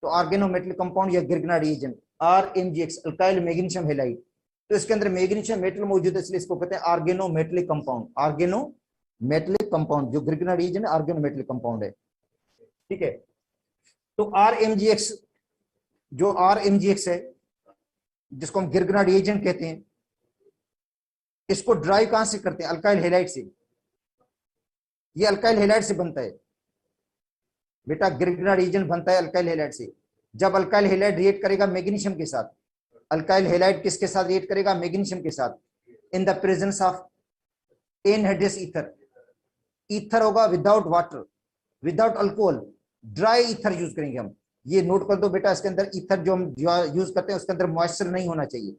तो ऑर्गेनोमेटेलिक कंपाउंड या Grignard reagent, RMgX alkyl magnesium halide, तो इसके अंदर मैग्नीशियम मेटल मौजूद है इसलिए इसको कहते हैं ऑर्गेनोमेटेलिक कंपाउंड, ऑर्गेनोमेटेलिक कंपाउंड। जो गिरगना रिएजेंट है ऑर्गेनोमेटेलिक कंपाउंड है। ठीक है, तो RMgX, जो RMgX है जिसको हम गिरगना रिएजेंट कहते हैं, इसको ड्राइव कहां से करते हैं, अल्काइल हैलाइड से, ये अल्काइल हैलाइड से बनता है बेटा, गिरगना रिएजेंट बनता है अल्काइल हैलाइड से। जब अल्काइल हैलाइड रिएक्ट करेगा मैग्नीशियम के साथ, अल्काइल हैलाइड किसके साथ रिएक्ट करेगा, मैग्नीशियम के साथ, in the presence of anhydrous ether, ether होगा without water, without alcohol, dry ether use करेंगे हम। ये नोट कर दो बेटा, इसके अंदर ईथर जो हम यूज करते हैं उसके अंदर मॉइस्चर नहीं होना चाहिए,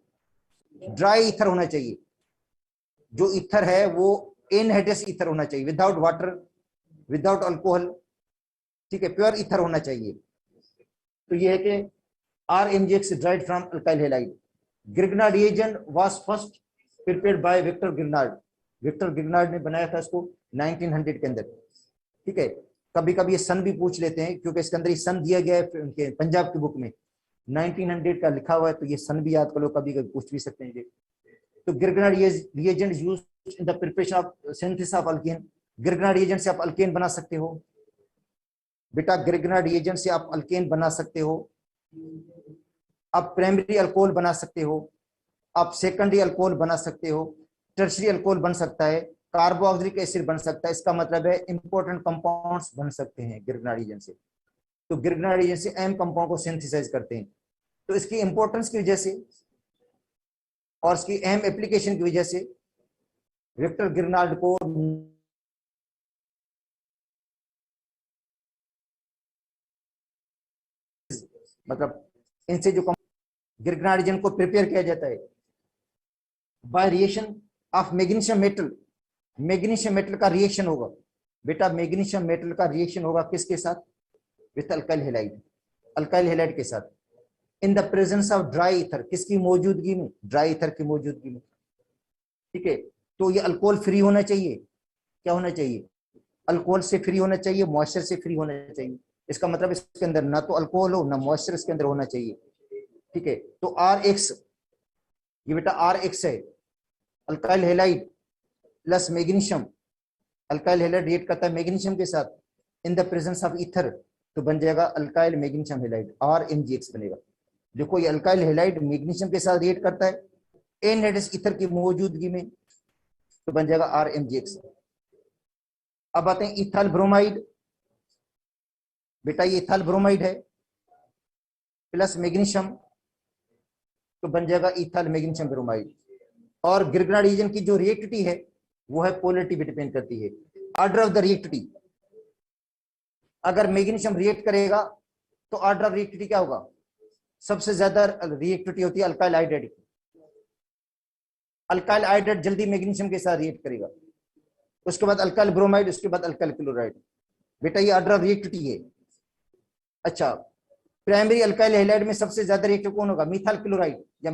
ड्राई ईथर होना चाहिए। जो ईथर है वो एनहाइड्रस ईथर होना चाहिए, विदाउट वाटर, विदाउट अल्कोहल। ठीक है, प्योर ईथर होना चाहिए। तो ये है कि RMgX derived from alkyl halide. Grignard reagent was first prepared by Victor Grignard, Victor Grignard ने बनाया था इसको 1900 के अंदर। ठीक है, कभी कभी ये सन भी पूछ लेते हैं क्योंकि इसके अंदर ये सन दिया गया है उनके पंजाब की बुक में, 1900 का लिखा हुआ है, तो ये सन भी याद कर लो, कभी कभी पूछ भी सकते हैं ये। तो Grignard reagent used in the preparation of synthesis of alkane, Grignard reagent से आप अल्केन बना सकते हो बेटा, गिरगना रिएजेंट से आप अल्केन बना सकते हो, आप प्राइमरी अल्कोहल बना सकते हो, आप सेकेंडरी अल्कोहल बना सकते हो, टर्शरी अल्कोहल बन सकता है, कार्बोक्सिलिक एसिड बन सकता है, इसका मतलब है इंपॉर्टेंट कंपाउंड्स बन सकते हैं गिरगना रिएजेंट से। तो गिरगना रिएजेंट से एम कंपाउंड को सिंथेसाइज करते हैं। तो इसकी इंपॉर्टेंस की वजह से और इसकी अहम एप्लीकेशन की वजह से विक्टर गिरनार्ड को मतलब इनसे जो गिरगना रिएजेंट को प्रिपेयर किया जाता है by reaction of magnesium metal, magnesium metal का रिएक्शन होगा बेटा, मैग्नीशियम मेटल का रिएक्शन होगा किसके साथ, with alkyl halide, alkyl halide के साथ, in the presence of dry ether, किसकी मौजूदगी में, ड्राई ईथर की मौजूदगी में। ठीक है, तो ये अल्कोहल फ्री होना चाहिए, क्या होना चाहिए, अल्कोहल से फ्री होना चाहिए, मॉइस्चर से फ्री होना चाहिए। इसका मतलब इसके अंदर ना तो अल्कोहल हो ना मॉइस्चर इसके अंदर होना चाहिए। ठीक है, तो RX, ये बेटा RX है, alkyl halide plus magnesium, alkyl halide react करता है मैग्नीशियम के साथ in the presence of ether, तो बन जाएगा अल्काइल मैग्नीशियम हैलाइड, RMgX बनेगा। देखो ये अल्काइल हैलाइड मैग्नीशियम के साथ रिएक्ट करता है एनहाइड्रस ईथर की मौजूदगी में, तो बन जाएगा RMgX। अब आते हैं इथाइल ब्रोमाइड, बेटा ये इथाइल ब्रोमाइड है प्लस मैग्नीशियम, तो बन जाएगा इथाइल मैग्नीशियम ब्रोमाइड। और गिरगना रिएजेंट की जो रिएक्टिविटी है वो है पोलरिटी पे डिपेंड करती है, ऑर्डर ऑफ द रिएक्टिविटी, अगर मैग्नीशियम रिएक्ट करेगा तो ऑर्डर ऑफ रिएक्टिविटी क्या होगा? सबसे ज्यादा रिएक्टिविटी होती है अल्काइल हाइड्राइड की। अल्काइल हाइड्राइड जल्दी मैग्नीशियम के साथ रिएक्ट करेगा, उसके बाद अल्काइल ब्रोमाइड, उसके बाद अल्काइल क्लोराइड। बेटा ये ऑर्डर ऑफ रिएक्टिविटी है। अच्छा, प्राइमरी अल्काइल हैलाइड में सबसे ज्यादा रिएक्टिव कौन होगा? मिथाइल क्लोराइड या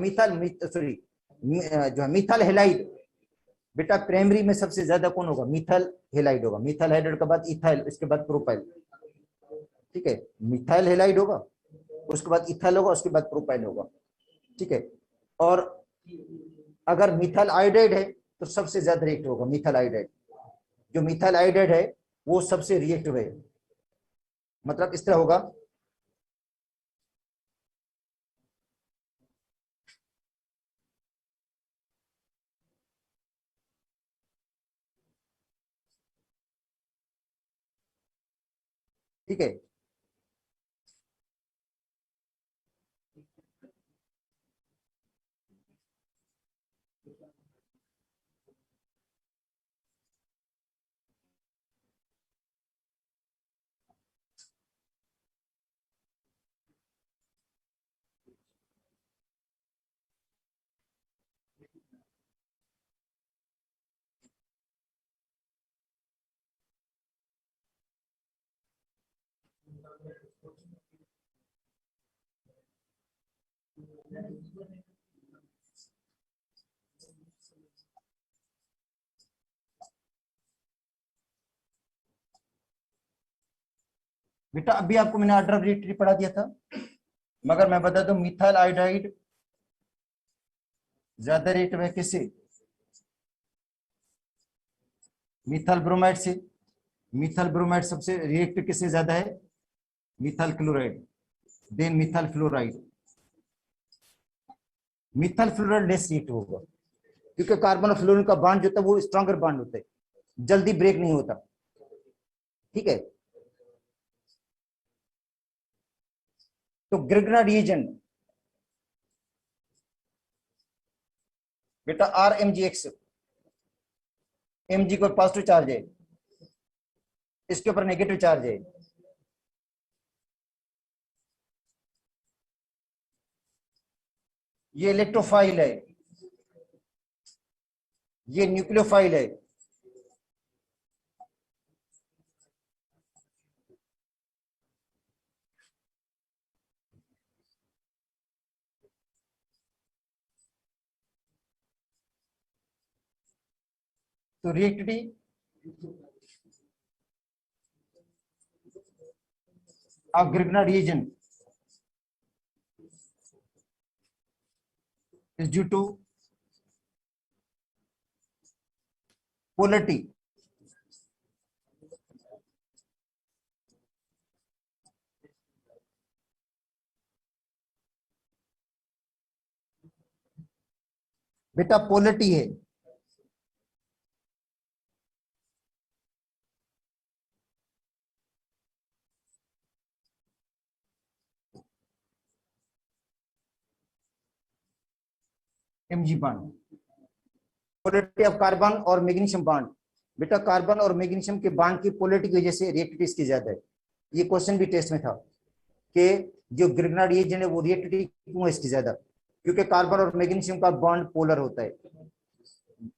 सॉरी जो है मिथाइल हैलाइड। बेटा प्राइमरी में सबसे ज्यादा कौन होगा? मिथाइल हैलाइड होगा। मिथाइल हैलाइड के बाद इथाइल, इसके बाद प्रोपाइल। ठीक है, मिथाइल हैलाइड होगा, उसके बाद इथाइल होगा, उसके बाद प्रोपाइल होगा। ठीक है, और अगर मिथाइल आयोडाइड है तो सबसे ज्यादा रिएक्टिव होगा मिथाइल आयोडाइड। जो मिथाइल आयोडाइड है वो सबसे रिएक्टिव है। मतलब इस तरह होगा, ठीक है। बेटा अभी आपको मैंने ऑर्डर ऑफ रिएक्टिविटी पढ़ा दिया था, मगर मैं बता दूं मिथाइल आयोडाइड ज्यादा रिएक्टिव है किससे? मिथाइल ब्रोमाइड से। मिथाइल ब्रोमाइड सबसे रिएक्टिव किससे ज्यादा है? Methyl chloride, then methyl fluoride. Methyl fluoride less reactive होगा, क्योंकि कार्बन और फ्लोरीन का बॉन्ड जो होता है वो स्ट्रॉन्गर बॉन्ड होता है, जल्दी ब्रेक नहीं होता। ठीक है, तो ग्रिगना रिएजेंट बेटा R M G X, M G को पॉजिटिव चार्ज है, इसके ऊपर नेगेटिव चार्ज है। ये इलेक्ट्रोफाइल है, ये न्यूक्लियोफाइल है। तो reactivity of Grignard reagent is due to polarity बेटा पोलरिटी है। MG bond, polarity of carbon और मैग्नीशियम बॉन्ड। बेटा कार्बन और मैग्नीशियम के बॉन्ड की पोलरिटी की वजह से रिएक्टिविटी इसकी ज्यादा है। ये क्वेश्चन भी टेस्ट में था कि जो ग्रिगना रिएजेंट है वो रिएक्टिविटी क्यों है इसकी ज्यादा? क्योंकि कार्बन और मैग्नीशियम का बॉन्ड पोलर होता है,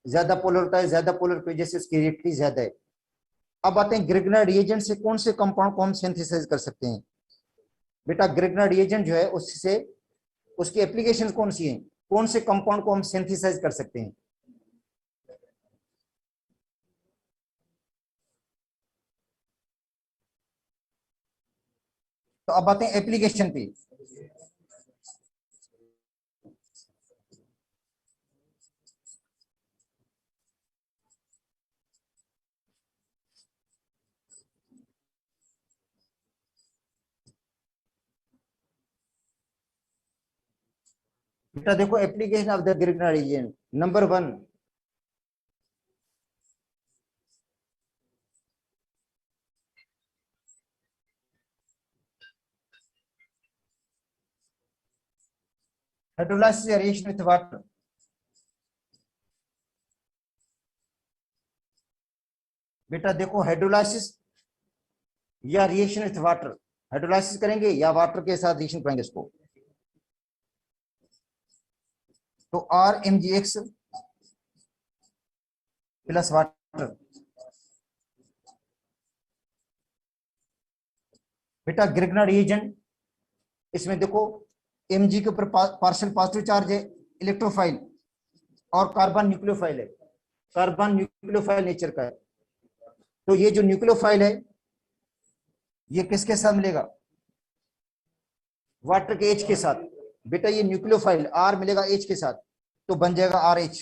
ज्यादा पोलर होता है, ज्यादा पोलर की वजह से उसकी रिएक्टिविटी ज्यादा है। अब आते हैं ग्रिगना रिएजेंट से कौन से कंपाउंड को हम सिंथेसाइज कर सकते हैं। बेटा ग्रिगना रिएजेंट जो है उससे उसकी एप्लीकेशन कौन सी है? कौन से कंपाउंड को हम सिंथेसाइज कर सकते हैं? तो अब आते हैं एप्लीकेशन पे। बेटा देखो application of the Grignard reagent, number 1 hydrolysis या रिएक्शन विद वाटर। बेटा देखो हाइड्रोलाइसिस या रिएक्शन विथ वाटर, हाइड्रोलाइसिस करेंगे या वाटर के साथ रिएक्शन करेंगे इसको। तो R M G X plus water, बेटा ग्रिग्ना रिएजेंट, इसमें देखो Mg के ऊपर पार्शियल पॉजिटिव चार्ज है, इलेक्ट्रोफाइल, और कार्बन न्यूक्लियोफाइल है, कार्बन न्यूक्लियोफाइल नेचर का है। तो ये जो न्यूक्लियोफाइल है ये किसके साथ मिलेगा, वाटर के H के साथ। बेटा ये न्यूक्लियोफाइल R मिलेगा H के साथ, तो बन जाएगा RH,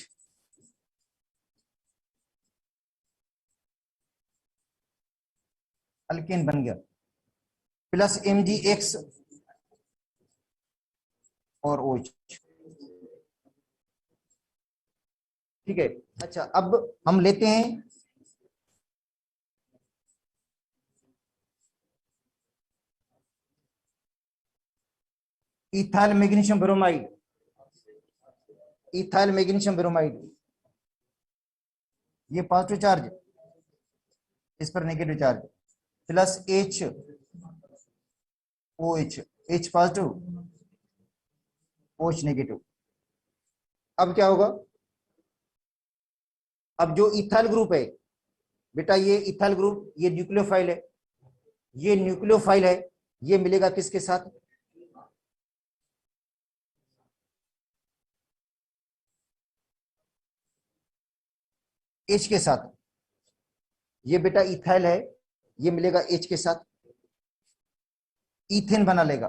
अल्केन बन गया, प्लस MgX और OH। ठीक है। अच्छा अब हम लेते हैं ethyl magnesium bromide, ethyl magnesium bromide, ये पॉजिटिव चार्ज, इस पर negative charge, plus H OH, H positive OH negative. अब क्या होगा, अब जो इथाइल ग्रुप है बेटा, ये इथाइल ग्रुप ये न्यूक्लियोफाइल है, ये न्यूक्लियोफाइल है, ये मिलेगा किसके साथ, H के साथ। ये बेटा इथाइल है, ये मिलेगा H के साथ, इथेन बना लेगा।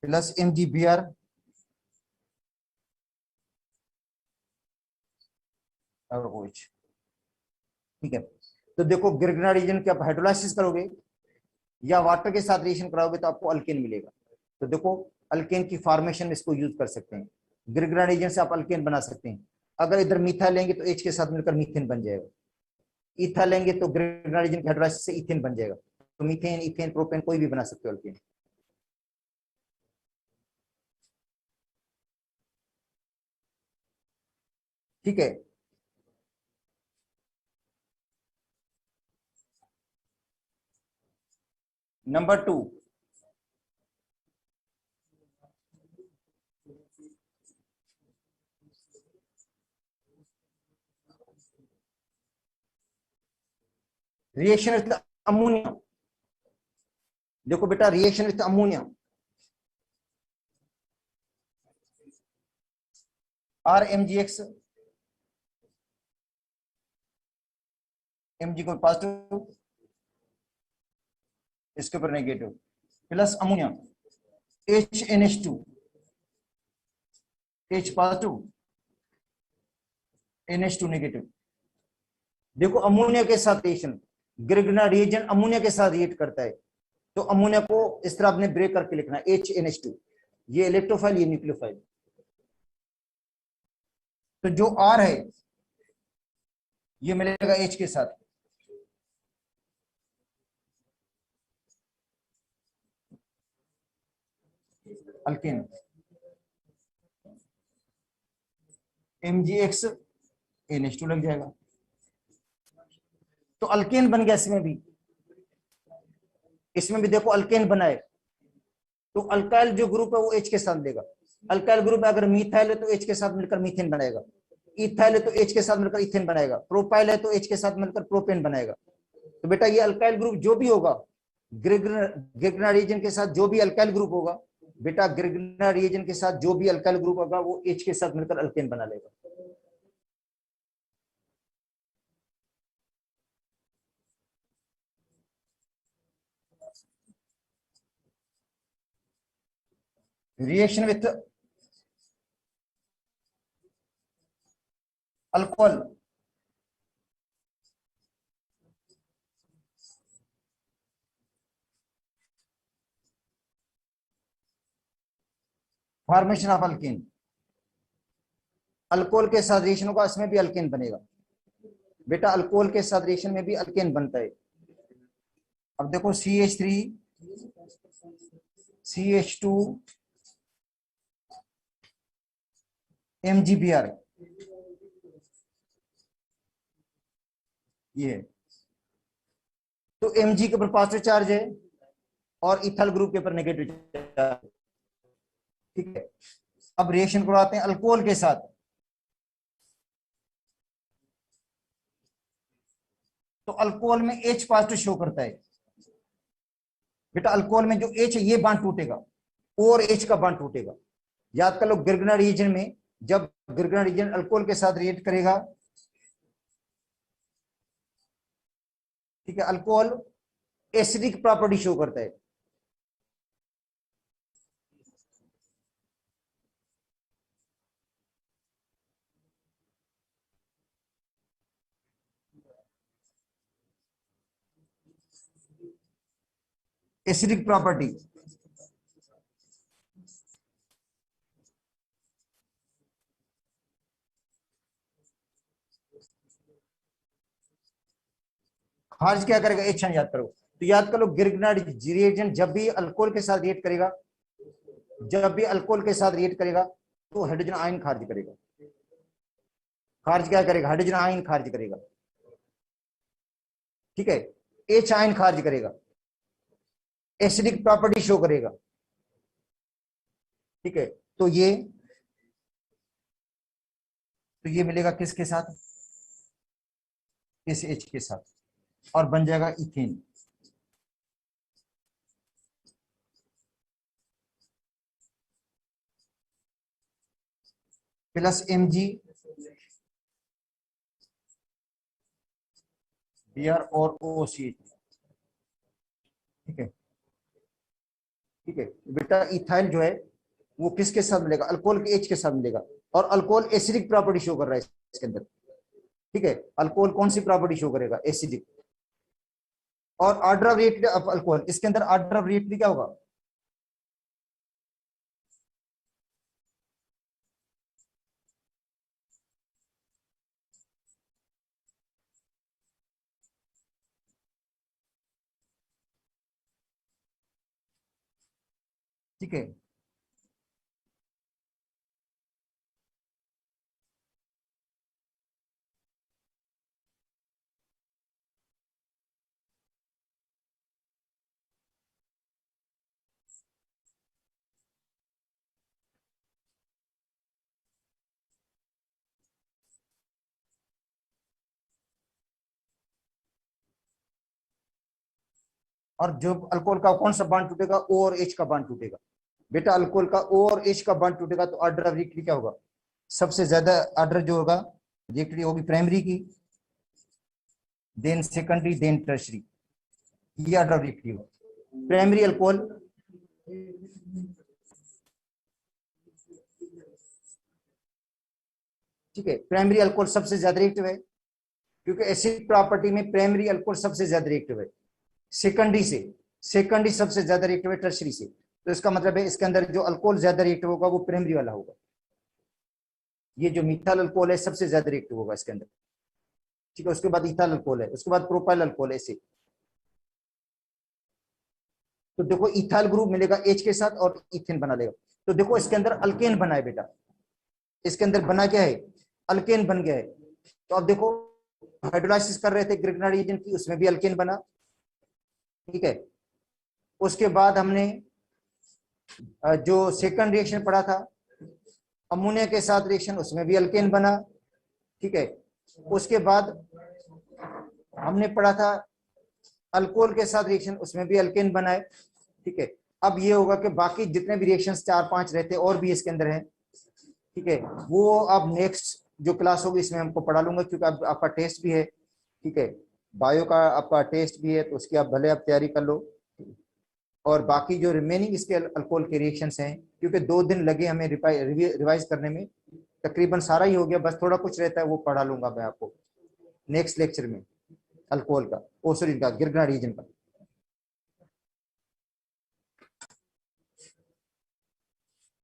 प्लस MgBr और OH। ठीक है। तो देखो ग्रिग्ना रीजन के आप हाइड्रोलाइसिस करोगे या वाटर के साथ रिएक्शन कराओगे तो आपको अल्केन मिलेगा। तो देखो अल्केन की फॉर्मेशन इसको यूज कर सकते हैं, ग्रिग्ना रीजन से आप अल्केन बना सकते हैं। अगर इधर मीथा लेंगे तो H के साथ मिलकर मीथेन बन जाएगा, ईथा लेंगे तो ग्रिग्ना रीजन के हाइड्रोलाइसिस से इथेन बन जाएगा। तो मीथेन इथेन प्रोपेन कोई भी बना सकते हो अल्केन। ठीक है। Number 2, reaction with ammonia. देखो बेटा reaction with ammonia, RMgX, Mg को पॉजिटिव, इसके ऊपर negative, plus ammonia HNH2, H positive NH2 negative. देखो अमोनिया के साथ रिएक्शन, ग्रिग्ना रिएजेंट अमोनिया के साथ रिएक्ट करता है, तो अमोनिया को इस तरह आपने ब्रेक करके लिखना है HNH2, ये इलेक्ट्रोफाइल ये न्यूक्लियोफाइल। तो जो R है ये मिलेगा H के साथ, अल्केन, MgX NH2 लग जाएगा। तो अल्केन बन गया इसमें भी देखो अल्केन बना है। तो अल्काइल जो ग्रुप है वो H के साथ लेगा, अल्काइल ग्रुप अगर मीथाइल है तो H के साथ मिलकर मीथेन बनाएगा, इथाइल है तो H के साथ मिलकर इथेन बनाएगा, प्रोपाइल है तो H के साथ मिलकर प्रोपेन बनाएगा। तो बेटा ये अल्काइल ग्रुप जो भी होगा, ग्रिग्ना रीजन के साथ जो भी अल्काइल ग्रुप होगा, बेटा ग्रिग्ना रीजन के साथ जो भी अल्काइल ग्रुप होगा वो H के साथ मिलकर अल्केन बना लेगा। Reaction with alcohol, formation of alkane, alcohol के साथ रिएक्शन होगा, इसमें भी अल्केन बनेगा। बेटा अल्कोहल के साथ रिएक्शन में भी अल्केन बनता है। अब देखो CH3 CH2 MgBr ये है। तो Mg के ऊपर पॉजिटिव चार्ज है और इथाइल ग्रुप के ऊपर नेगेटिव चार्ज, ठीक है। अब रिएक्शन को आते हैं अल्कोहल के साथ। तो अल्कोहल में H पॉजिटिव शो करता है बेटा। अल्कोहल में जो H है ये बांड टूटेगा और H का बांड टूटेगा। याद कर लो गिरगना रीजन में, जब गिरगना रीजन अल्कोहल के साथ रिएक्ट करेगा, ठीक है, अल्कोहल एसिडिक प्रॉपर्टी शो करता है। एसिडिक प्रॉपर्टी, खारिज क्या करेगा? एच याद करो। तो याद करो गिरगनाड रिएजेंट जब भी अल्कोहल के साथ रिएक्ट करेगा, जब भी अल्कोहल के साथ रिएक्ट करेगा तो हाइड्रोजन आयन खारिज करेगा। खारिज क्या करेगा? हाइड्रोजन आयन खारिज करेगा, ठीक है। एच आयन खारिज करेगा, एसिडिक प्रॉपर्टी शो करेगा, ठीक है। तो ये मिलेगा किसके साथ? इस एच के साथ, और बन जाएगा इथेन। प्लस MgBr और OCH, ठीक है, ठीक है बेटा। इथाइल जो है वो किसके साथ मिलेगा? अल्कोहल के एच के साथ मिलेगा, और अल्कोहल एसिडिक प्रॉपर्टी शो कर रहा है इसके अंदर, ठीक है। अल्कोहल कौन सी प्रॉपर्टी शो करेगा? एसिडिक। और order of reactivity of alcohol, इसके अंदर ऑर्डर ऑफ रिएक्टिविटी क्या होगा? ठीक है, और जो अल्कोहल का कौन सा बांड टूटेगा? ओ और एच का बांड टूटेगा बेटा। अल्कोहल का ओ और एच का बांड टूटेगा तो ऑर्डर ऑफ रिएक्टिविटी क्या होगा? सबसे ज्यादा ऑर्डर जो होगा रिएक्टिविटी होगी प्राइमरी की, देन सेकेंडरी, देन टर्शरी। ये ऑर्डर ऑफ रिएक्टिविटी होगा। प्राइमरी अल्कोहल, ठीक है, प्राइमरी अल्कोहल सबसे ज्यादा रिएक्टिव है क्योंकि एसिड प्रॉपर्टी में प्राइमरी अल्कोहल सबसे ज्यादा रिएक्टिव है। सेकेंडरी सबसे ज्यादा रिएक्टिव है टर्शरी से। तो इसका मतलब है इसके अंदर जो अल्कोहल ज्यादा रिएक्टिव होगा वो प्राइमरी वाला होगा। ये जो मिथाइल अल्कोहल है सबसे ज्यादा रिएक्टिव होगा इसके अंदर, ठीक है। उसके बाद इथाइल अल्कोहल है, उसके बाद प्रोपाइल अल्कोहल है, ऐसे। तो देखो इथाइल ग्रुप मिलेगा एच के साथ और इथेन बना लेगा। तो देखो इसके अंदर अल्केन बना है बेटा, इसके अंदर बना क्या है? अल्केन बन गया है। तो अब देखो हाइड्रोलाइसिस कर रहे थे ग्रिग्नार्ड रीजन की, उसमें भी अल्केन बना, ठीक है। उसके बाद हमने जो सेकंड रिएक्शन पढ़ा था अमोनिया के साथ रिएक्शन, उसमें भी अल्केन बना, ठीक है। उसके बाद हमने पढ़ा था अल्कोहल के साथ रिएक्शन, उसमें भी अल्केन बना है, ठीक है। अब ये होगा कि बाकी जितने भी रिएक्शंस 4-5 रहते और भी इसके अंदर हैं, ठीक है, वो अब नेक्स्ट जो क्लास होगी इसमें हमको पढ़ा लूंगा क्योंकि अब आपका टेस्ट भी है, ठीक है। बायो का आपका टेस्ट भी है तो उसकी आप भले आप तैयारी कर लो। और बाकी जो रिमेनिंग इसके अल्कोहल के रिएक्शंस हैं, क्योंकि 2 दिन लगे हमें रिवाइज करने में, तकरीबन सारा ही हो गया, बस थोड़ा कुछ रहता है वो पढ़ा लूंगा मैं आपको नेक्स्ट लेक्चर में, अल्कोहल का, ओ सॉरी गिरगना रीजन का।